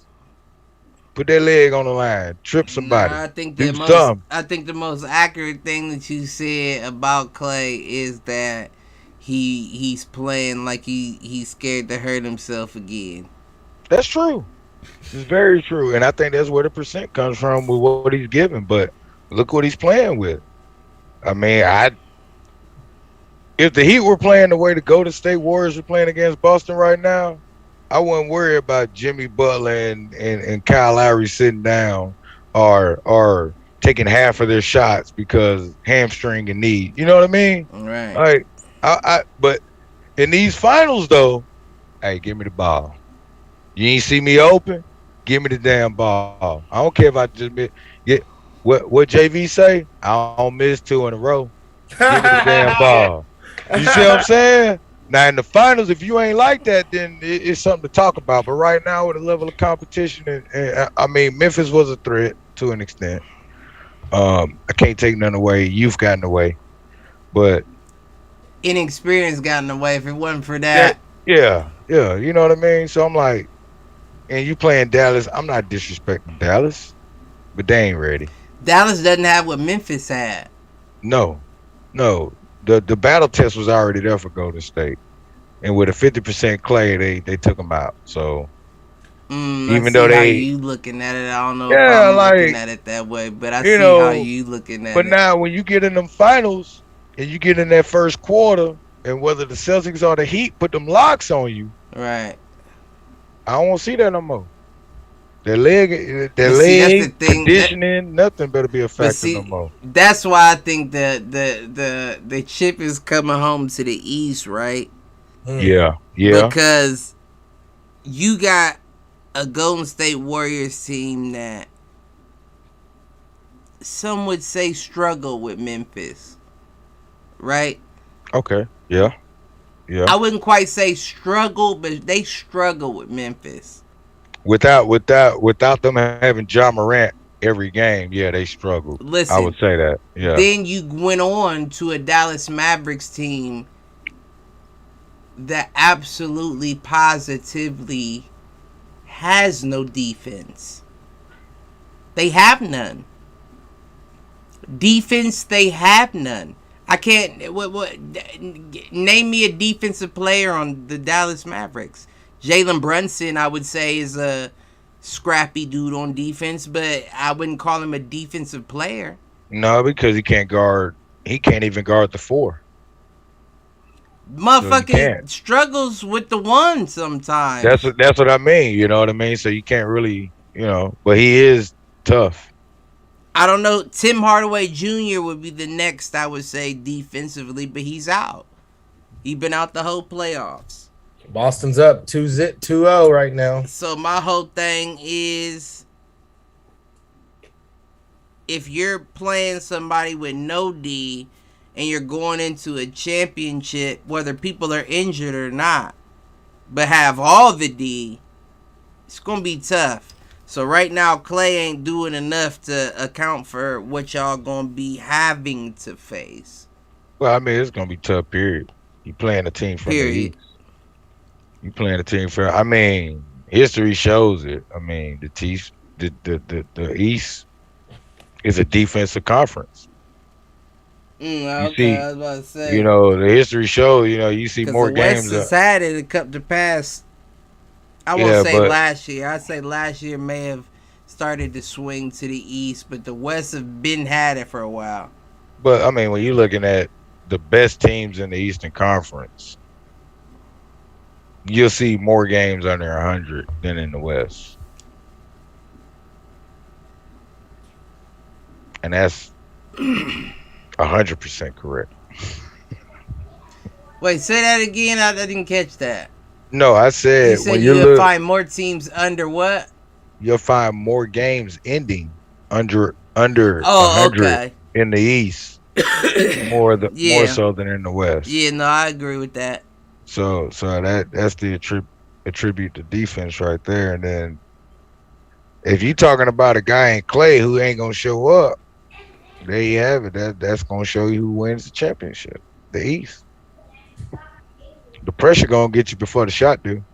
Put that leg on the line. Trip somebody. I think the most accurate thing that you said about Klay is that he's playing like he's scared to hurt himself again. That's true. It's very true. And I think that's where the percent comes from with what he's giving. But look what he's playing with. I mean, if the Heat were playing the way the Golden State Warriors are playing against Boston right now, I wouldn't worry about Jimmy Butler and Kyle Lowry sitting down or taking half of their shots because hamstring and knee. You know what I mean? Right. Like, but in these finals though, hey, give me the ball. You ain't see me open? Give me the damn ball. I don't care if I just get what JV say. I don't miss 2 in a row. Give me the damn ball. You see what I'm saying? Now, in the finals, if you ain't like that, then it's something to talk about. But right now, with the level of competition, and I mean, Memphis was a threat to an extent. I can't take none away. You've gotten away, but Inexperience got in the way. If it wasn't for that, that, yeah, you know what I mean. So I'm like, and you playing Dallas. I'm not disrespecting Dallas, but they ain't ready. Dallas doesn't have what Memphis had. No, no. The battle test was already there for Golden State, and with a 50% Clay, they took him out. So I even see though how they, you looking at it. I don't know if yeah, I'm looking like at it that way, but I you see how know, you looking at but it. now when you get in them finals and you get in that first quarter, and whether the Celtics or the Heat put them locks on you, Right. I don't want to see that no more. Their But see, that's the leg thing. conditioning, nothing better be a But factor no see, more. that's why I think the chip is coming home to the East, right? Yeah, yeah, Because you got a Golden State Warriors team that some would say struggle with Memphis, right? okay, yeah, yeah. I wouldn't quite say struggle, but they struggle with Memphis. Without them having John Morant every game, yeah, they struggled. I would Listen, say that. Yeah, then you went on to a Dallas Mavericks team that absolutely positively has no defense. They have none. Defense, they have none. I can't. Name me a defensive player on the Dallas Mavericks. Jalen Brunson, I would say, is a scrappy dude on defense, but I wouldn't call him a defensive player. no, because he can't guard. He can't even guard the four. So you Motherfucker can't. struggles with the one sometimes. That's what I mean. You know what I mean. So you can't really, but he is tough. I don't know. Tim Hardaway Jr. would be the next, I would say, defensively, but he's out. He's been out the whole playoffs. Boston's up 2-0 right now. So my whole thing is, if you're playing somebody with no D and you're going into a championship, whether people are injured or not, but have all the D, it's going to be tough. So right now, Clay ain't doing enough to account for what y'all going to be having to face. Well, I mean, it's gonna be tough. Period. You playing a team from the Period. East. You playing a team from. I mean, history shows it. I mean, the East is a defensive conference. Okay, see, I was about to say. The history shows. You see Because more the West games. has had it a couple the past. I won't Yeah, say but- last year. I'd say last year may have started to swing to the East, but the West have been had it for a while. But I mean, when you're looking at the best teams in the Eastern Conference, you'll see more games under 100 than in the West, and that's 100% correct. Wait, say that again. I didn't catch that. No, I said You said when you'll find more teams under what? you'll find more games ending under 100 okay. in the East, more so than in the West. Yeah, no, I agree with that. So that's the attribute to defense right there. And then if you're talking about a guy in Clay who ain't gonna show up, there you have it. That's gonna show you who wins the championship, the East. The pressure gonna get you before the shot do.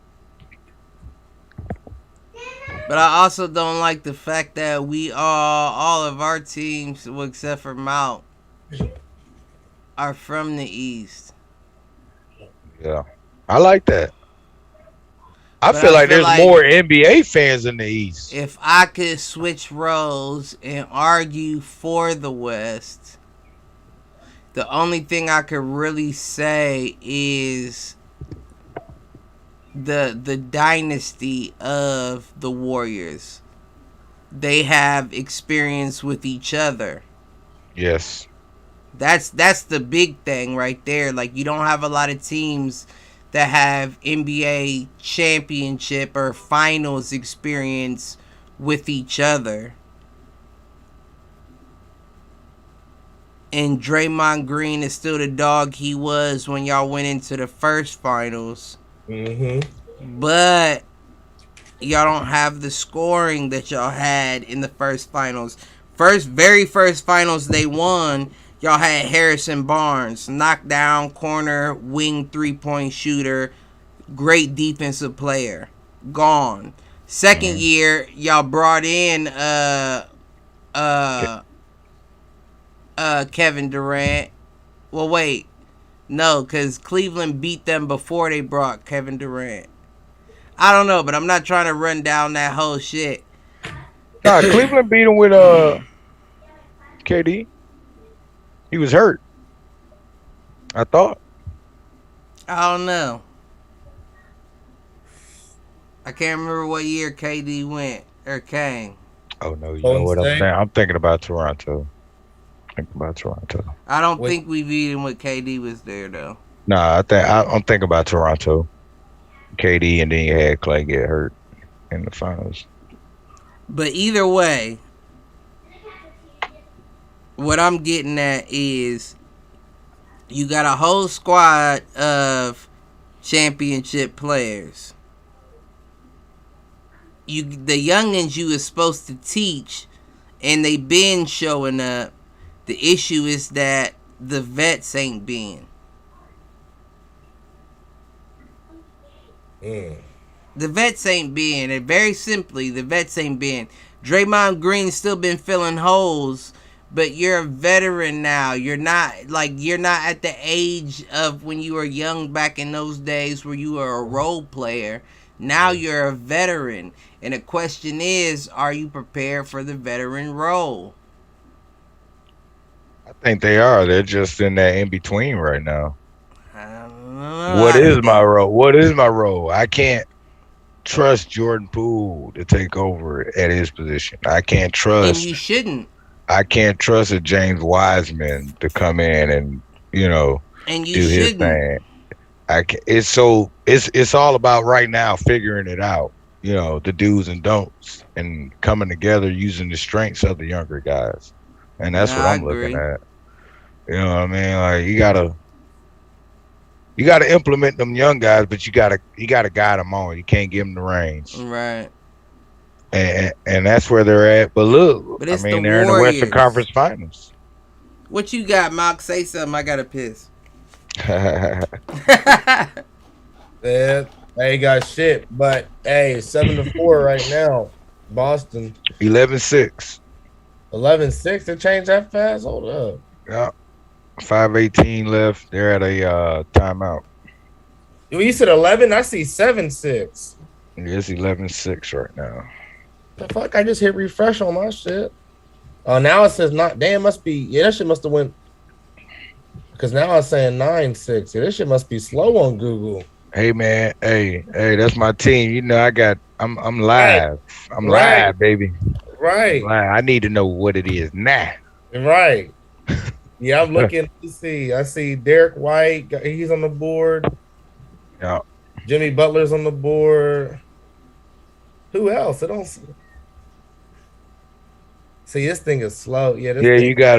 But I also don't like the fact that all of our teams, well, except for Mount, are from the East. Yeah, I like that. I But feel I like feel there's like more NBA fans in the East. If I could switch roles and argue for the West, the only thing I could really say is the dynasty of the Warriors. They have experience with each other. Yes. That's the big thing right there. Like, you don't have a lot of teams that have NBA championship or finals experience with each other. And Draymond Green is still the dog he was when y'all went into the first finals. But y'all don't have the scoring that y'all had in the first finals. Very first finals they won, y'all had Harrison Barnes, knockdown corner, wing 3-point shooter, great defensive player, gone. Second year, y'all brought in Kevin Durant. Well, wait, no, because Cleveland beat them before they brought Kevin Durant. I don't know, but I'm not trying to run down that whole shit. Nah, Cleveland beat him with KD. He was hurt, I thought. I don't know. I can't remember what year KD went or came. Oh no, you know what I'm saying? I'm thinking about Toronto. I don't think we beat him when KD was there though. Nah, I'm thinking about Toronto. KD, and then you had Clay get hurt in the finals. But either way, what I'm getting at is you got a whole squad of championship players. The youngins you was supposed to teach, and they been showing up. The issue is that the vets ain't been. The vets ain't been, and very simply, the vets ain't been. Draymond Green's still been filling holes, but you're a veteran now. You're not at the age of when you were young back in those days where you were a role player. Now you're a veteran, and the question is, are you prepared for the veteran role? I think they are. They're just in that in between right now. What is my role? I can't trust Jordan Poole to take over at his position. I can't trust. And you shouldn't. I can't trust a James Wiseman to come in and and you do his thing. It's all about right now figuring it out. The do's and don'ts and coming together using the strengths of the younger guys, and that's what I'm looking at. You know what I mean? Like you gotta implement them young guys, but you gotta guide them on. You can't give them the reins, right? And that's where they're at. But look, they're in the Western Conference Finals. What you got, Mock? Say something. I gotta piss. Yeah, they got shit, but hey, 7-4 right now. Boston 11-6. 11-6. They changed that fast. Hold up. Yeah. 5:18 left. They're at a timeout. You said 11. I see 7-6. It's 11-6 right now. The fuck! I just hit refresh on my shit. Oh, now it says not. Damn, must be. Yeah, that shit must have went. Because now it's saying 9-6. Yeah, this shit must be slow on Google. Hey man, hey, that's my team. I'm live. I'm live, baby. Right. I need to know what it is now. Right. Yeah, I'm looking to see. I see Derek White. He's on the board. Yeah. Jimmy Butler's on the board. Who else? I don't see. See, this thing is slow. Yeah. You got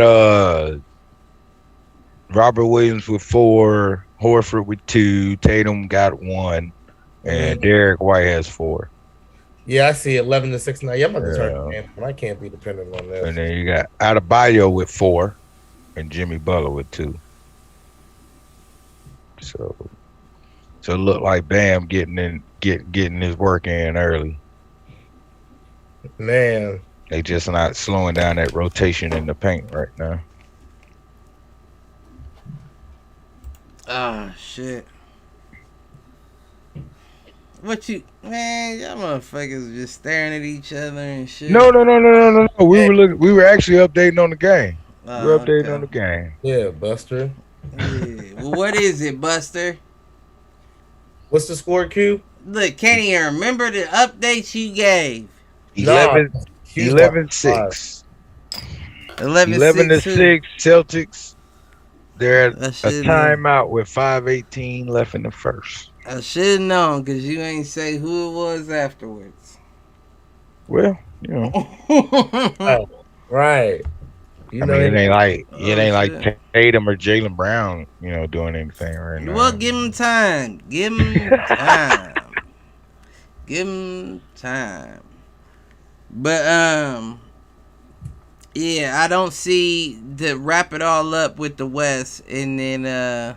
Robert Williams with 4, Horford with 2, Tatum got 1, and Derek White has 4. Yeah, I see 11-6 now. Yeah, I'm about to turn. I can't be dependent on this. And then you got Adebayo with 4, and Jimmy Butler with 2. So it looked like Bam getting his work in early. Man, they just not slowing down that rotation in the paint right now. Ah, shit. What you, man? Y'all motherfuckers just staring at each other and shit. No. We were actually updating on the game. We're updating on the game. Yeah, Buster. Yeah. Well, what is it, Buster? What's the score, Q? Look, can't even remember the updates you gave. 11-6. 11-6 Celtics. They're at a timeout with 5:18 left in the first. I should have known because you ain't say who it was afterwards. Well, Oh, right. It ain't like Tatum or Jaylen Brown, doing anything right now. Well, give him time. Give him time. Give him time. But Yeah, I don't see to wrap it all up with the West, and then I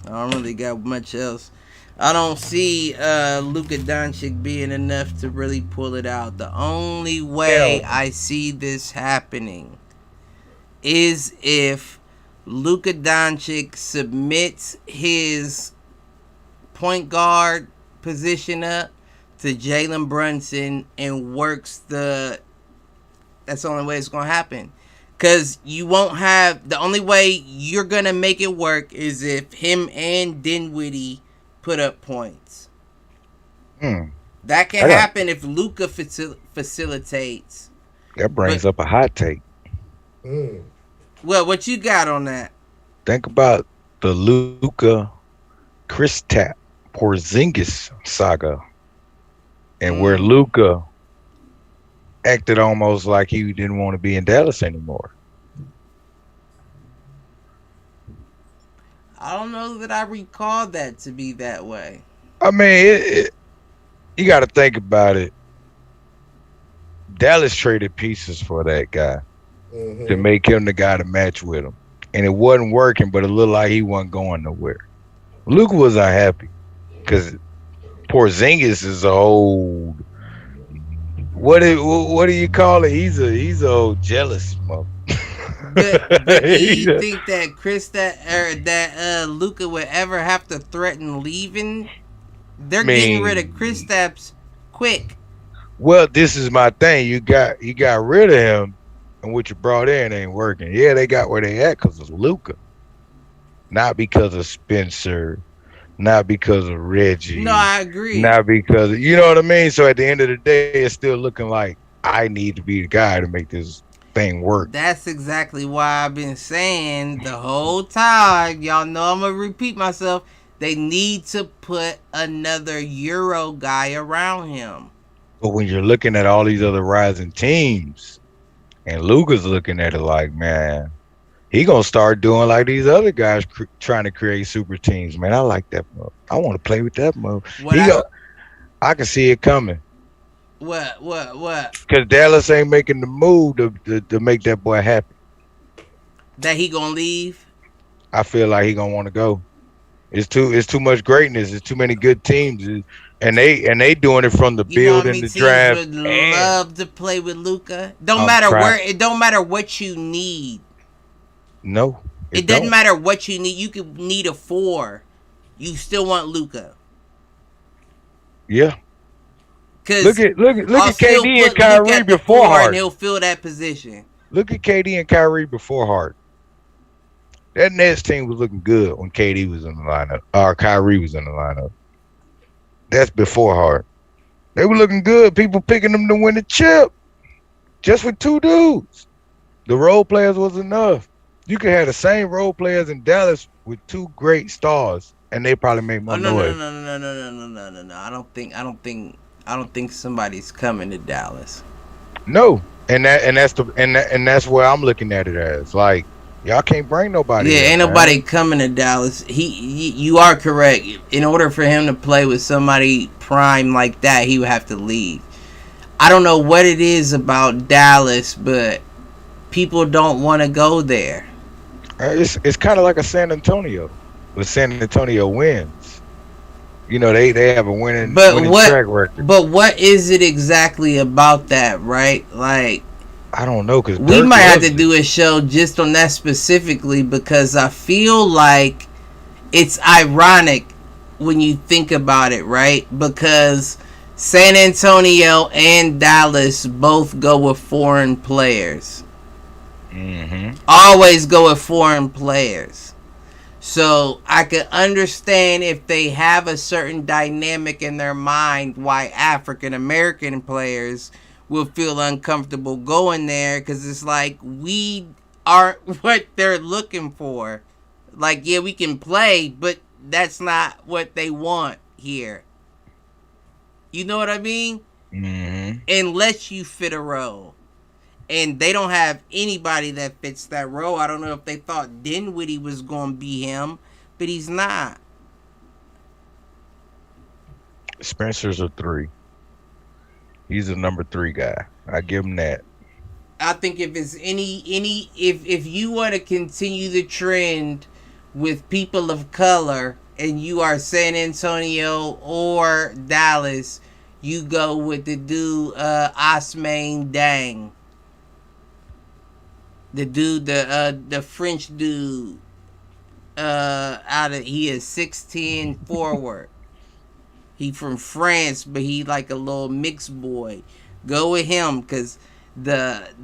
don't really got much else. I don't see Luka Doncic being enough to really pull it out. The only way I see this happening is if Luka Doncic submits his point guard position up to Jalen Brunson and works the. That's the only way it's gonna happen. Cause you won't have the only way you're gonna make it work is if him and Dinwiddie put up points. That can happen if Luka facilitates. That brings up a hot take. Well, what you got on that? Think about the Luka Kristaps Porzingis saga, and where Luka acted almost like he didn't want to be in Dallas anymore. I don't know that I recall that to be that way. I mean, you got to think about it. Dallas traded pieces for that guy to make him the guy to match with him. And it wasn't working, but it looked like he wasn't going nowhere. Luka was unhappy because Porzingis is old. What do you call it? He's a old jealous mother. But do you think that Luka would ever have to threaten leaving? They're getting rid of Kristaps quick. Well, this is my thing. You got rid of him, and what you brought in ain't working. Yeah, they got where they at because of Luka, not because of Spencer, not because of Reggie. No, I agree. Not because you know what I mean. So at the end of the day, it's still looking like I need to be the guy to make this thing work. That's exactly why I've been saying the whole time. Y'all know I'm gonna repeat myself. They need to put another Euro guy around him. But when you're looking at all these other rising teams, and Luka's looking at it like, man, he gonna start doing like these other guys trying to create super teams. Man, I like that move. I want to play with that move. I can see it coming. What? Because Dallas ain't making the move to make that boy happy. That he gonna leave? I feel like he gonna want to go. It's too much greatness. It's too many good teams, and they doing it from the build and the draft. Would love to play with Luka. Don't matter where. It don't matter what you need. No, it doesn't matter what you need. You could need a 4. You still want Luka. Yeah. Look at KD and Kyrie before Harden. And he'll fill that position. Look at KD and Kyrie before Harden. That Nets team was looking good when KD was in the lineup, or Kyrie was in the lineup. That's before Harden. They were looking good. People picking them to win the chip, just with 2 dudes. The role players was enough. You could have the same role players in Dallas with 2 great stars, and they probably make more noise. No. I don't think somebody's coming to Dallas. No, and that's where I'm looking at it as. Like, y'all can't bring nobody. Yeah, ain't nobody coming to Dallas. You are correct. In order for him to play with somebody prime like that, he would have to leave. I don't know what it is about Dallas, but people don't want to go there. It's kind of like a San Antonio. When San Antonio wins, you know they have a winning track record. But what is it exactly about that, right? Like, I don't know, because we might have to do a show just on that specifically, because I feel like it's ironic when you think about it, right? Because San Antonio and Dallas both go with foreign players. Always go with foreign players. So I could understand if they have a certain dynamic in their mind why African American players will feel uncomfortable going there, because it's like we aren't what they're looking for. Like, yeah, we can play, but that's not what they want here. You know what I mean? Unless you fit a role. And they don't have anybody that fits that role. I don't know if they thought Dinwiddie was going to be him, but he's not. Spencer's a 3. He's a number 3 guy. I give him that. I think if it's if you want to continue the trend with people of color and you are San Antonio or Dallas, you go with the dude Osmane Dang. The dude, the French dude, he is 6'10" forward. He from France, but he like a little mixed boy. Go with him, cause I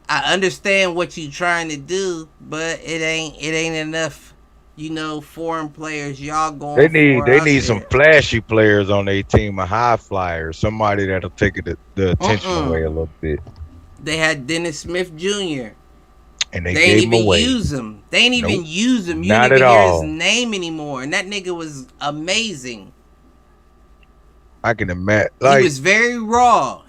understand what you trying to do, but it ain't enough. Foreign players y'all going for. They need some flashy players on their team, a high flyer, somebody that'll take the attention away a little bit. They had Dennis Smith Jr. And they ain't even use him. They ain't even use him. You Not didn't even at hear all. his name anymore, and that nigga was amazing. I can imagine. He was very raw.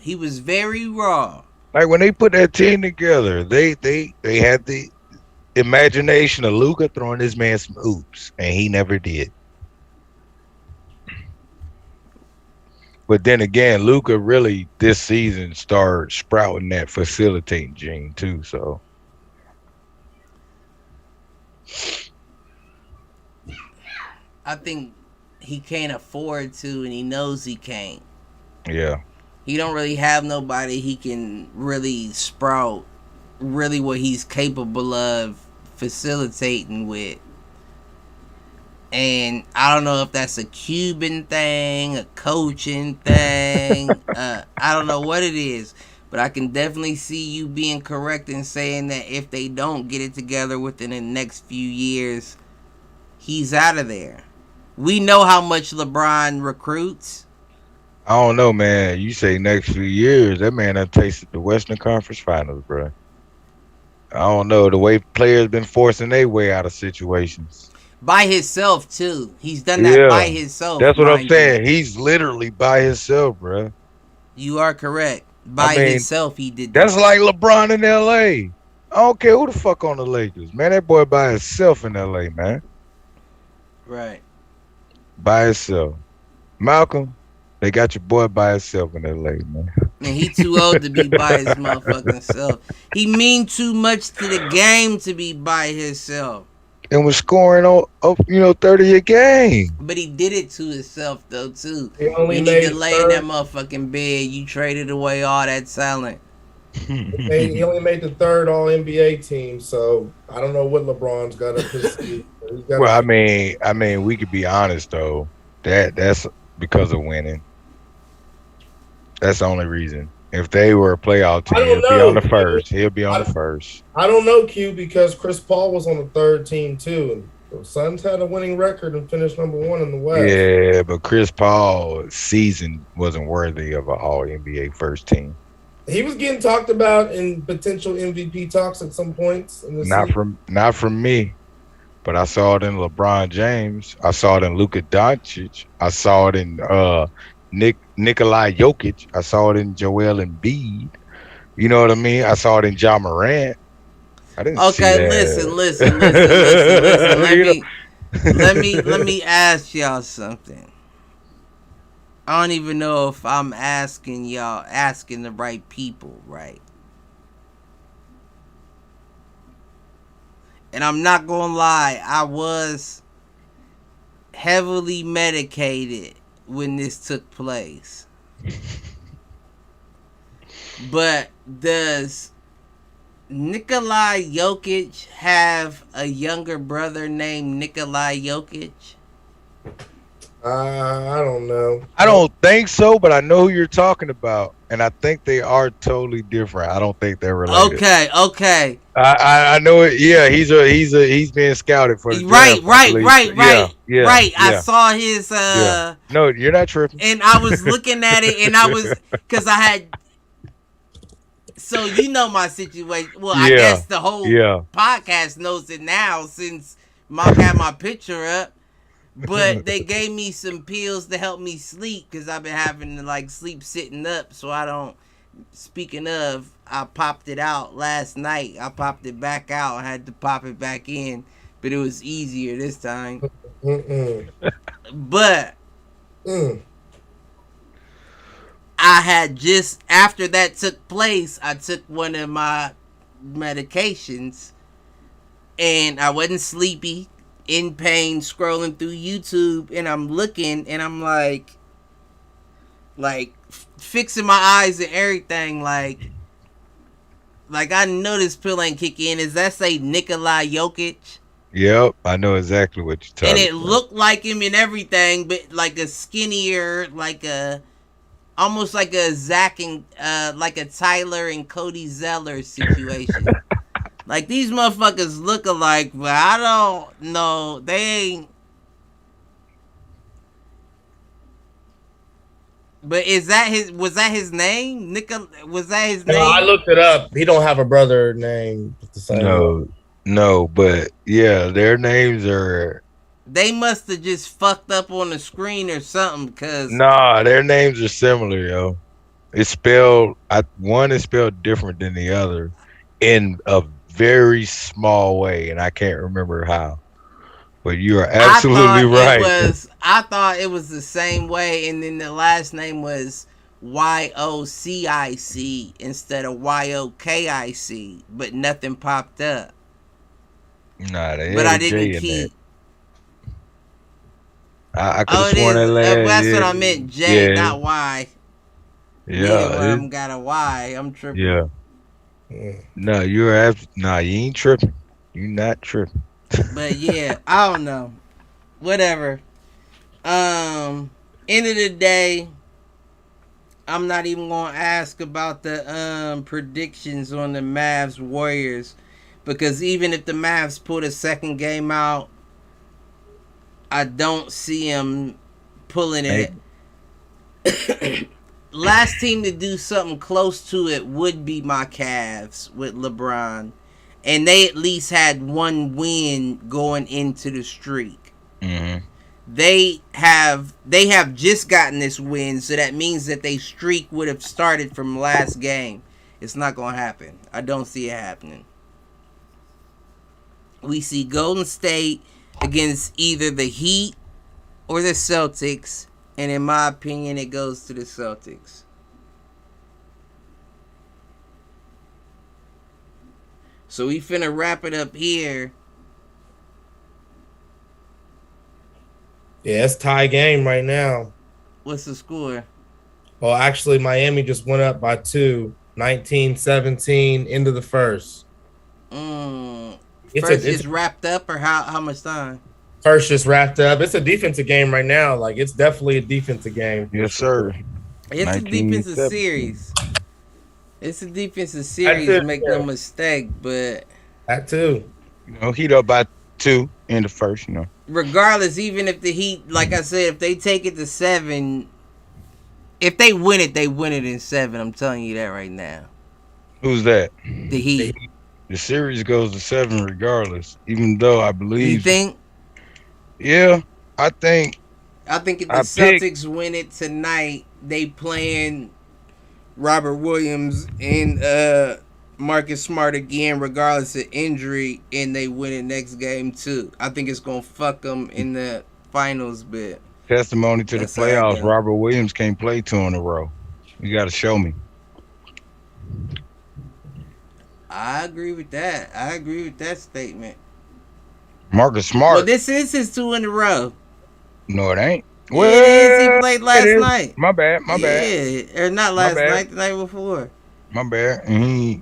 Like when they put that team together, they had the imagination of Luka throwing this man some oops, and he never did. But then again, Luka really this season started sprouting that facilitating gene too. So I think he can't afford to, and he knows he can't. yeah. He don't really have nobody he can really sprout really what he's capable of facilitating with. And I don't know if that's a Cuban thing, a coaching thing. I don't know what it is. But I can definitely see you being correct in saying that if they don't get it together within the next few years, he's out of there. We know how much LeBron recruits. I don't know, man. You say next few years, that man done tasted the Western Conference Finals, bro. I don't know. The way players been forcing their way out of situations. By himself, too. He's done that by himself. That's what I'm saying. He's literally by himself, bro. You are correct. By himself, he did that. That's like LeBron in L.A. I don't care who the fuck on the Lakers. Man, that boy by himself in L.A., man. Right. By himself. Malcolm, they got your boy by himself in L.A., man. And he too old to be by his motherfucking self. He mean too much to the game to be by himself. And was scoring on 30 a game. But he did it to himself though too. He only You made need to lay in that motherfucking bed. You traded away all that talent. He only made the third All NBA team, so I don't know what LeBron's got up his sleeve. Well, I mean, we could be honest though. That's because of winning. That's the only reason. If they were a playoff team, he'll be on the first. He'll be on the first. I don't know, Q, because Chris Paul was on the third team too. And the Suns had a winning record and finished number 1 in the West. Yeah, but Chris Paul's season wasn't worthy of an All NBA first team. He was getting talked about in potential MVP talks at some points. In the Not from me, but I saw it in LeBron James. I saw it in Luka Doncic. I saw it in Nikolai Jokic. I saw it in Joel Embiid. You know what I mean? I saw it in Ja Morant. I didn't see that. Listen. Let me ask y'all something. I don't even know if I'm asking the right people, right? And I'm not gonna lie, I was heavily medicated when this took place. But does Nikolai Jokic have a younger brother named Nikolai Jokic? I don't know. I don't think so, but I know who you're talking about, and I think they are totally different. I don't think they're related. Okay. I know it. Yeah, he's being scouted for the right. Yeah. I saw his. No, you're not tripping. And I was looking at it, and I was because I had. So you know my situation. Well, I guess the whole podcast knows it now since Mark had my picture up. But they gave me some pills to help me sleep because I've been having to sleep sitting up, so I don't. Speaking of, I popped it out last night. I popped it back out. I had to pop it back in, but it was easier this time. But I I had just after that took place, I took one of my medications, and I wasn't sleepy, in pain, scrolling through YouTube, and I'm looking, and I'm like fixing my eyes and everything, like I know this pill ain't kick in. Is that say Nikola Jokic? Yep, I know exactly what you're talking And it about. looked like him and everything, but like a skinnier, like a almost like a Zach and like a Tyler and Cody Zeller situation. Like these motherfuckers look alike, but I don't know. They ain't. But is that his? Was that his name? Was that his name? No, I looked it up. He don't have a brother named the same. No, but yeah, their names are. They must have just fucked up on the screen or something, cause Nah, their names are similar, yo. It's spelled. One is spelled different than the other, in a very small way, and I can't remember how. But you are absolutely right. I thought it was the same way, and then the last name was YOCIC instead of YOKIC, but nothing popped up. Nah, but I didn't keep. I could have sworn that last. That's what I meant, J, not Y. Yeah, I got a Y. I'm tripping. Yeah. No, you ain't tripping. You not tripping. But yeah, I don't know. Whatever. End of the day, I'm not even gonna ask about the predictions on the Mavs Warriors, because even if the Mavs put a second game out, I don't see them pulling it. Last team to do something close to it would be my Cavs with LeBron. And they at least had one win going into the streak. Mm-hmm. They have just gotten this win, so that means that they streak would have started from last game. It's not going to happen. I don't see it happening. We see Golden State against either the Heat or the Celtics, and in my opinion, it goes to the Celtics. So we finna wrap it up here. Yeah, it's tie game right now. What's the score? Well, actually, Miami just went up by 2, 19-17, into the first. First just wrapped up, or how much time? First just wrapped up. It's a defensive game right now. Like, it's definitely a defensive game. Yes, sir. It's a defensive series. It's a defensive series, make no mistake, but that too. Heat up by 2 in the first, Regardless, even if the Heat, like I said, if they take it to 7, if they win it in 7. I'm telling you that right now. Who's that? The Heat. The series goes to 7 regardless, even though I believe. You think? Yeah, I think if the Celtics win it tonight, they playing Robert Williams and Marcus Smart again, regardless of injury, and they win it next game too. I think it's gonna fuck them in the finals bit. Testimony to the playoffs. Robert Williams can't play 2 in a row. You got to show me. I agree with that. I agree with that statement. Marcus Smart. Well, this is his 2 in a row. No, it ain't. Well, it is. He played last night. My bad. Yeah, or not last night, the night before. My bad. And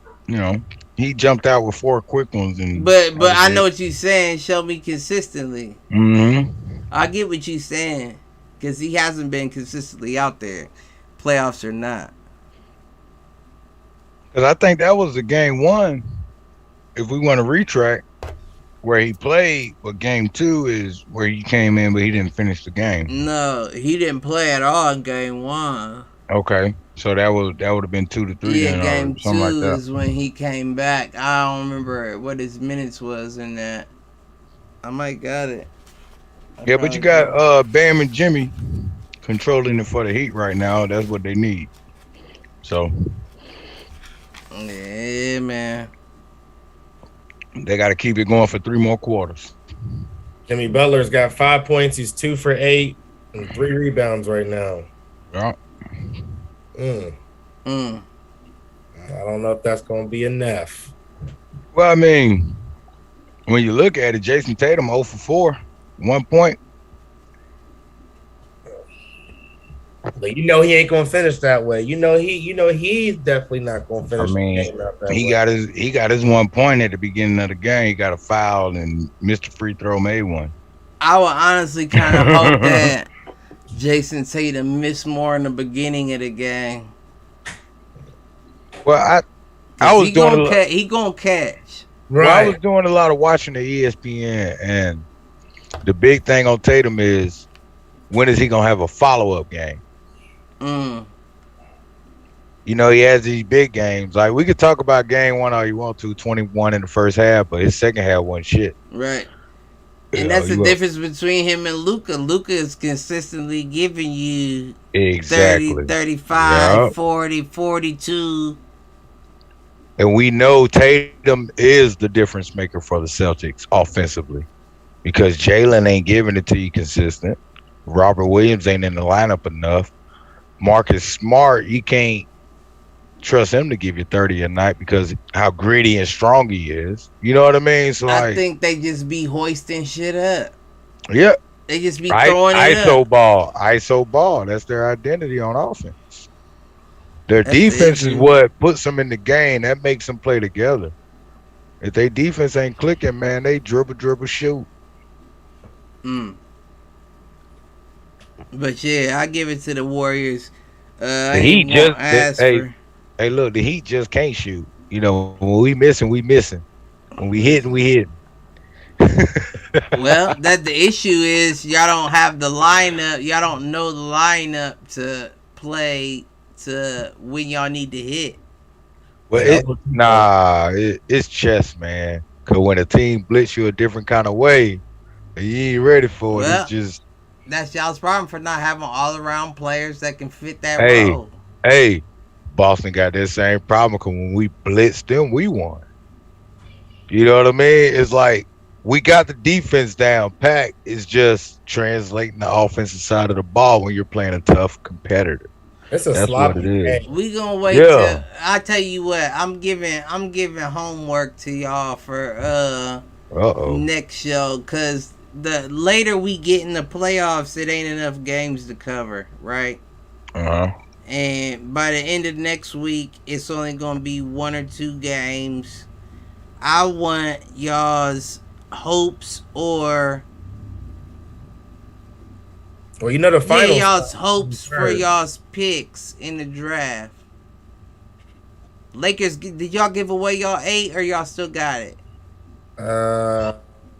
he jumped out with 4 quick ones. But I know what you're saying. Show me consistently. Mm-hmm. I get what you're saying, because he hasn't been consistently out there, playoffs or not. Because I think that was the game 1. If we want to retract, where he played, but game 2 is where he came in, but he didn't finish the game. No, he didn't play at all in game 1. Okay, so that would have been 2 to 3. Yeah, game 2 like is when he came back. I don't remember what his minutes was in that. I might got it. Yeah, but you got Bam and Jimmy controlling it for the Heat right now. That's what they need. So. Yeah, man. They got to keep it going for 3 more quarters. Jimmy Butler's got 5 points. He's 2 for 8 and 3 rebounds right now. Yeah. I Mm. don't know if that's going to be enough. Well, I mean, when you look at it, Jason Tatum 0 for 4, 1 point. But he ain't going to finish that way. He's definitely not going to I finish the mean, game out that he way. got his 1 point at the beginning of the game. He got a foul and missed a free throw, made one. I would honestly kind of hope that Jason Tatum missed more in the beginning of the game. Well, I was doing he gonna catch. Right. Well, I was doing a lot of watching the ESPN, and the big thing on Tatum is when is he gonna have a follow-up game? Mm. You know, he has these big games. Like, we could talk about game one all you want to, 21 in the first half, but his second half wasn't shit. Right. You And know, that's the difference between him and Luka. Luka is consistently giving you exactly 30, 35, Yep. 40, 42. And we know Tatum is the difference maker for the Celtics offensively because Jalen ain't giving it to you consistent. Robert Williams ain't in the lineup enough. Marcus Smart, you can't trust him to give you 30 a night because how gritty and strong he is. You know what I mean? So I think they just be hoisting shit up. Yeah. They just be throwing it ISO up. ISO ball. That's their identity on offense. Their That's defense the is issue. what puts them in the game. That makes them play together. If their defense ain't clicking, man, they dribble, shoot. Mm. But yeah, I give it to the Warriors. The Heat hey, look, the Heat just can't shoot. You know, when we missing, we missing. When we hitting, we hitting. Well, that the issue is y'all don't have the lineup. Y'all don't know the lineup to play to when y'all need to hit. Well, it's chess, man. Cause when a team blitz you a different kind of way, and you ain't ready for it. Well, It's just that's y'all's problem for not having all around players that can fit that Hey. role. hey, Boston got that same problem. Cause when we blitzed them, we won. You know what I mean? It's like we got the defense down packed. It's just translating the offensive side of the ball when you're playing a tough competitor. It's a That's sloppy what it is. game. We gonna wait Yeah. till I tell you what, I'm giving homework to y'all for Uh-oh. next show, cause the later we get in the playoffs, it ain't enough games to cover, right? Uh-huh. And by the end of next week, it's only gonna be 1 or 2 games. I want y'all's hopes or Well, the finals. y'all's hopes for y'all's picks in the draft. Lakers, did y'all give away y'all 8 or y'all still got it?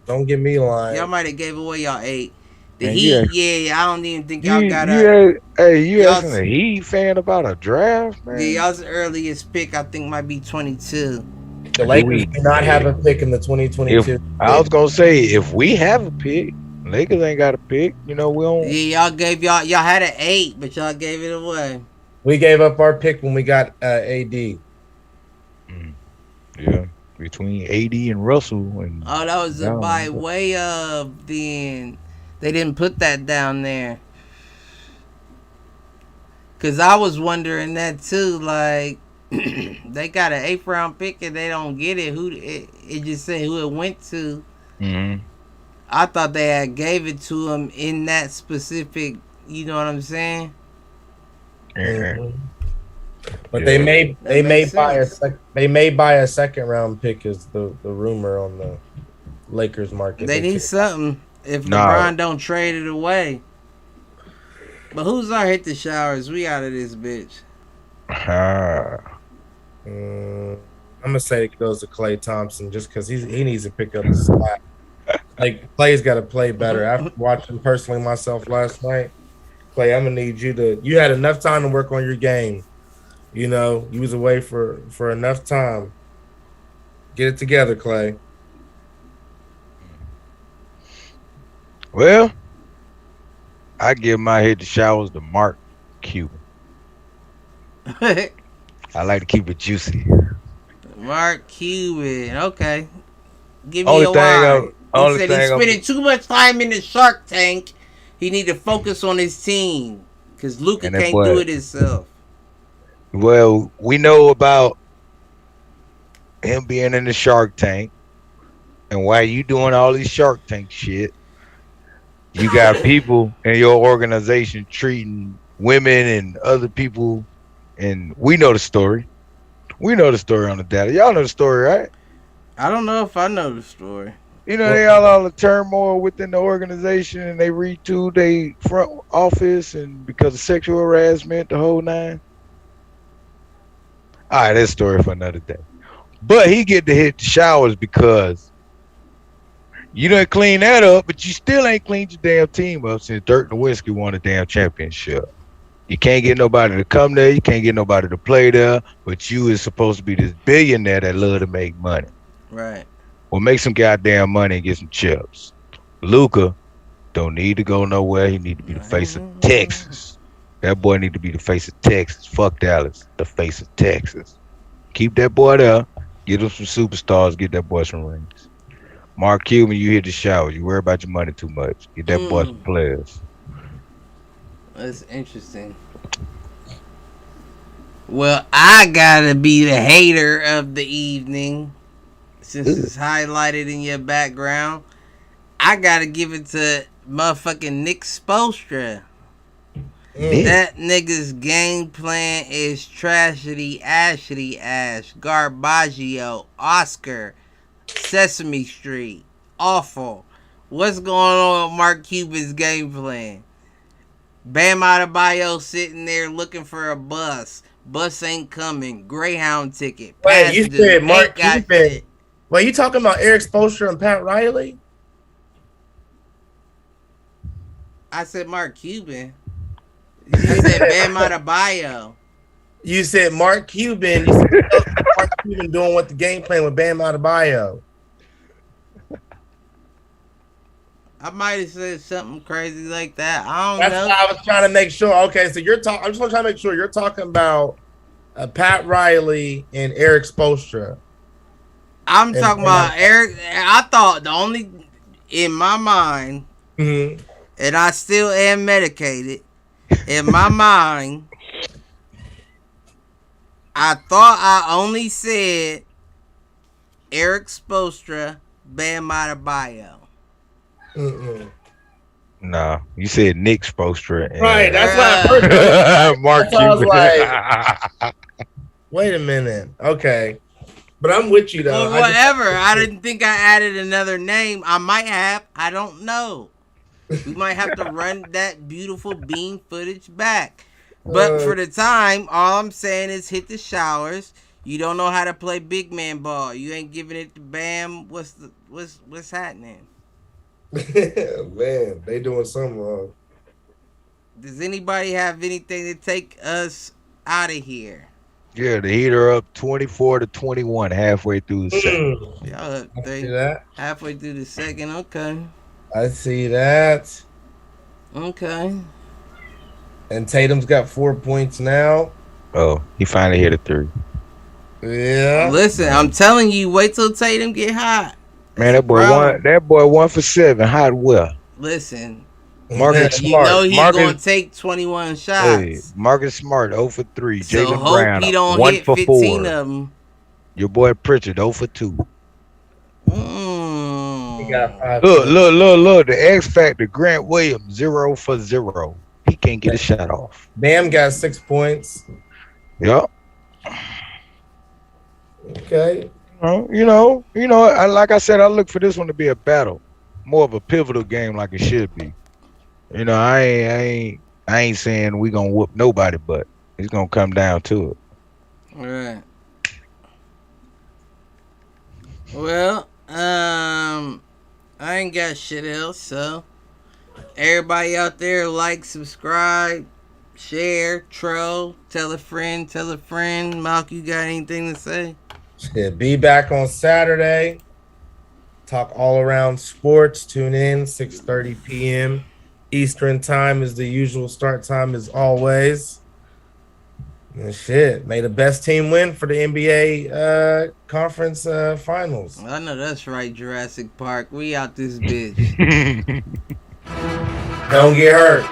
Don't get me lying. Y'all might have gave away y'all 8. The Man, Heat, yeah. I don't even think y'all got you y'all- asking a Heat fan about a draft, man? Yeah, y'all's earliest pick I think might be 22. The Lakers do not have a pick in the 2022. I was gonna say if we have a pick, Lakers ain't got a pick. You know, we don't. Yeah, y'all had an 8, but y'all gave it away. We gave up our pick when we got AD. Yeah, between AD and Russell and Oh, that was by way of then. They didn't put that down there. Cause I was wondering that too. Like, they got an 8th round pick and they don't get it. It just said who it went to. Mm-hmm. I thought they had gave it to him in that specific. You know what I'm saying? Mhm. But Yeah. they may buy sense. a second round pick is the rumor on the Lakers market. They need something if Nah. LeBron don't trade it away. But who's our hit the showers? We out of this bitch. I'm gonna say it goes to Klay Thompson just because he needs to pick up the slack. Like Klay's got to play better. After watching personally myself last night, Klay, I'm gonna need you to. You had enough time to work on your game. You know, you was away for enough time. Get it together, Klay. Well, I give my hit the showers to Mark Cuban. I like to keep it juicy. Mark Cuban. Okay. Give me Only a thing why. I'm- only He said thing he's I'm- spending too much time in the Shark Tank. He need to focus on his team. Because Luka And that can't boy- do it himself. Well, we know about him being in the Shark Tank, and why you doing all these Shark Tank shit, you got people in your organization treating women and other people, and we know the story. We know the story on the data. Y'all know the story, right? I don't know if I know the story. You know, they all the turmoil within the organization, and they retooled their front office, and because of sexual harassment, the whole nine. All right, that's a story for another day. But he get to hit the showers because you done clean that up, but you still ain't cleaned your damn team up since Dirk Nowitzki won a damn championship. You can't get nobody to come there. You can't get nobody to play there. But you is supposed to be this billionaire that love to make money. Right. Well, make some goddamn money and get some chips. Luka don't need to go nowhere. He need to be the face of Texas. That boy need to be the face of Texas. Fuck Dallas. The face of Texas. Keep that boy there. Get him some superstars. Get that boy some rings. Mark Cuban, you hit the shower. You worry about your money too much. Get that boy some players. That's interesting. Well, I gotta be the hater of the evening. Since it's highlighted in your background, I gotta give it to motherfucking Nick Spoelstra. That nigga's game plan is trashity, ashity ash, garbaggio, Oscar, Sesame Street, awful. What's going on with Mark Cuban's game plan? Bam Adebayo sitting there looking for a bus. Bus ain't coming. Greyhound ticket. Wait, you said Mark Cuban. Wait, you talking about Eric Spoelstra and Pat Riley? I said Mark Cuban. You said Bam Adebayo. You said Mark Cuban. You said Mark Cuban doing what the game plan with Bam Adebayo. I might have said something crazy like that. I don't know. That's why I was trying to make sure. Okay, so you're talking. I'm just trying to make sure you're talking about Pat Riley and Eric Spoelstra. I'm talking about Eric. I thought the only in my mind, and I still am medicated. In my mind, I thought I only said Eric Spoelstra, Bam Adebayo. Nah, you said Nick Spoelstra. Right, that's why I heard Mark Cuban. Like, wait a minute. Okay. But I'm with you, though. Well, whatever. I didn't think I added another name. I might have. I don't know. We might have to run that beautiful bean footage back. But for the time, all I'm saying is hit the showers. You don't know how to play big man ball. You ain't giving it to Bam. What's happening? Man, they doing something wrong. Does anybody have anything to take us out of here? Yeah, the Heat are up 24-21 halfway through the second. Y'all up halfway through the second. Okay. I see that. Okay. And Tatum's got 4 points now. Oh, he finally hit a three. Yeah. Listen, I'm telling you, wait till Tatum get hot. Man, that boy 1 for 7. Hot well. Listen. Marcus you Smart. know he's going to take 21 shots. Hey, Marcus Smart, 0 for 3. So Jaylen hope Brown, he don't 1 hit for 15 4. of them. Your boy Pritchard, 0 for 2. He got 5. Look. The X Factor, Grant Williams, 0 for 0. He can't get a shot off. Bam got 6 points. Yup. Okay. You know, like I said, I look for this one to be a battle. More of a pivotal game like it should be. You know, I ain't saying we gonna whoop nobody, but it's gonna come down to it. All right. Well, I ain't got shit else, so everybody out there, like, subscribe, share, troll, tell a friend. Malk, you got anything to say? Yeah, be back on Saturday. Talk all around sports. Tune in 6:30 p.m. Eastern time is the usual start time as always. And shit, may the best team win for the NBA conference finals. I know that's right, Jurassic Park. We out this bitch. Don't get hurt.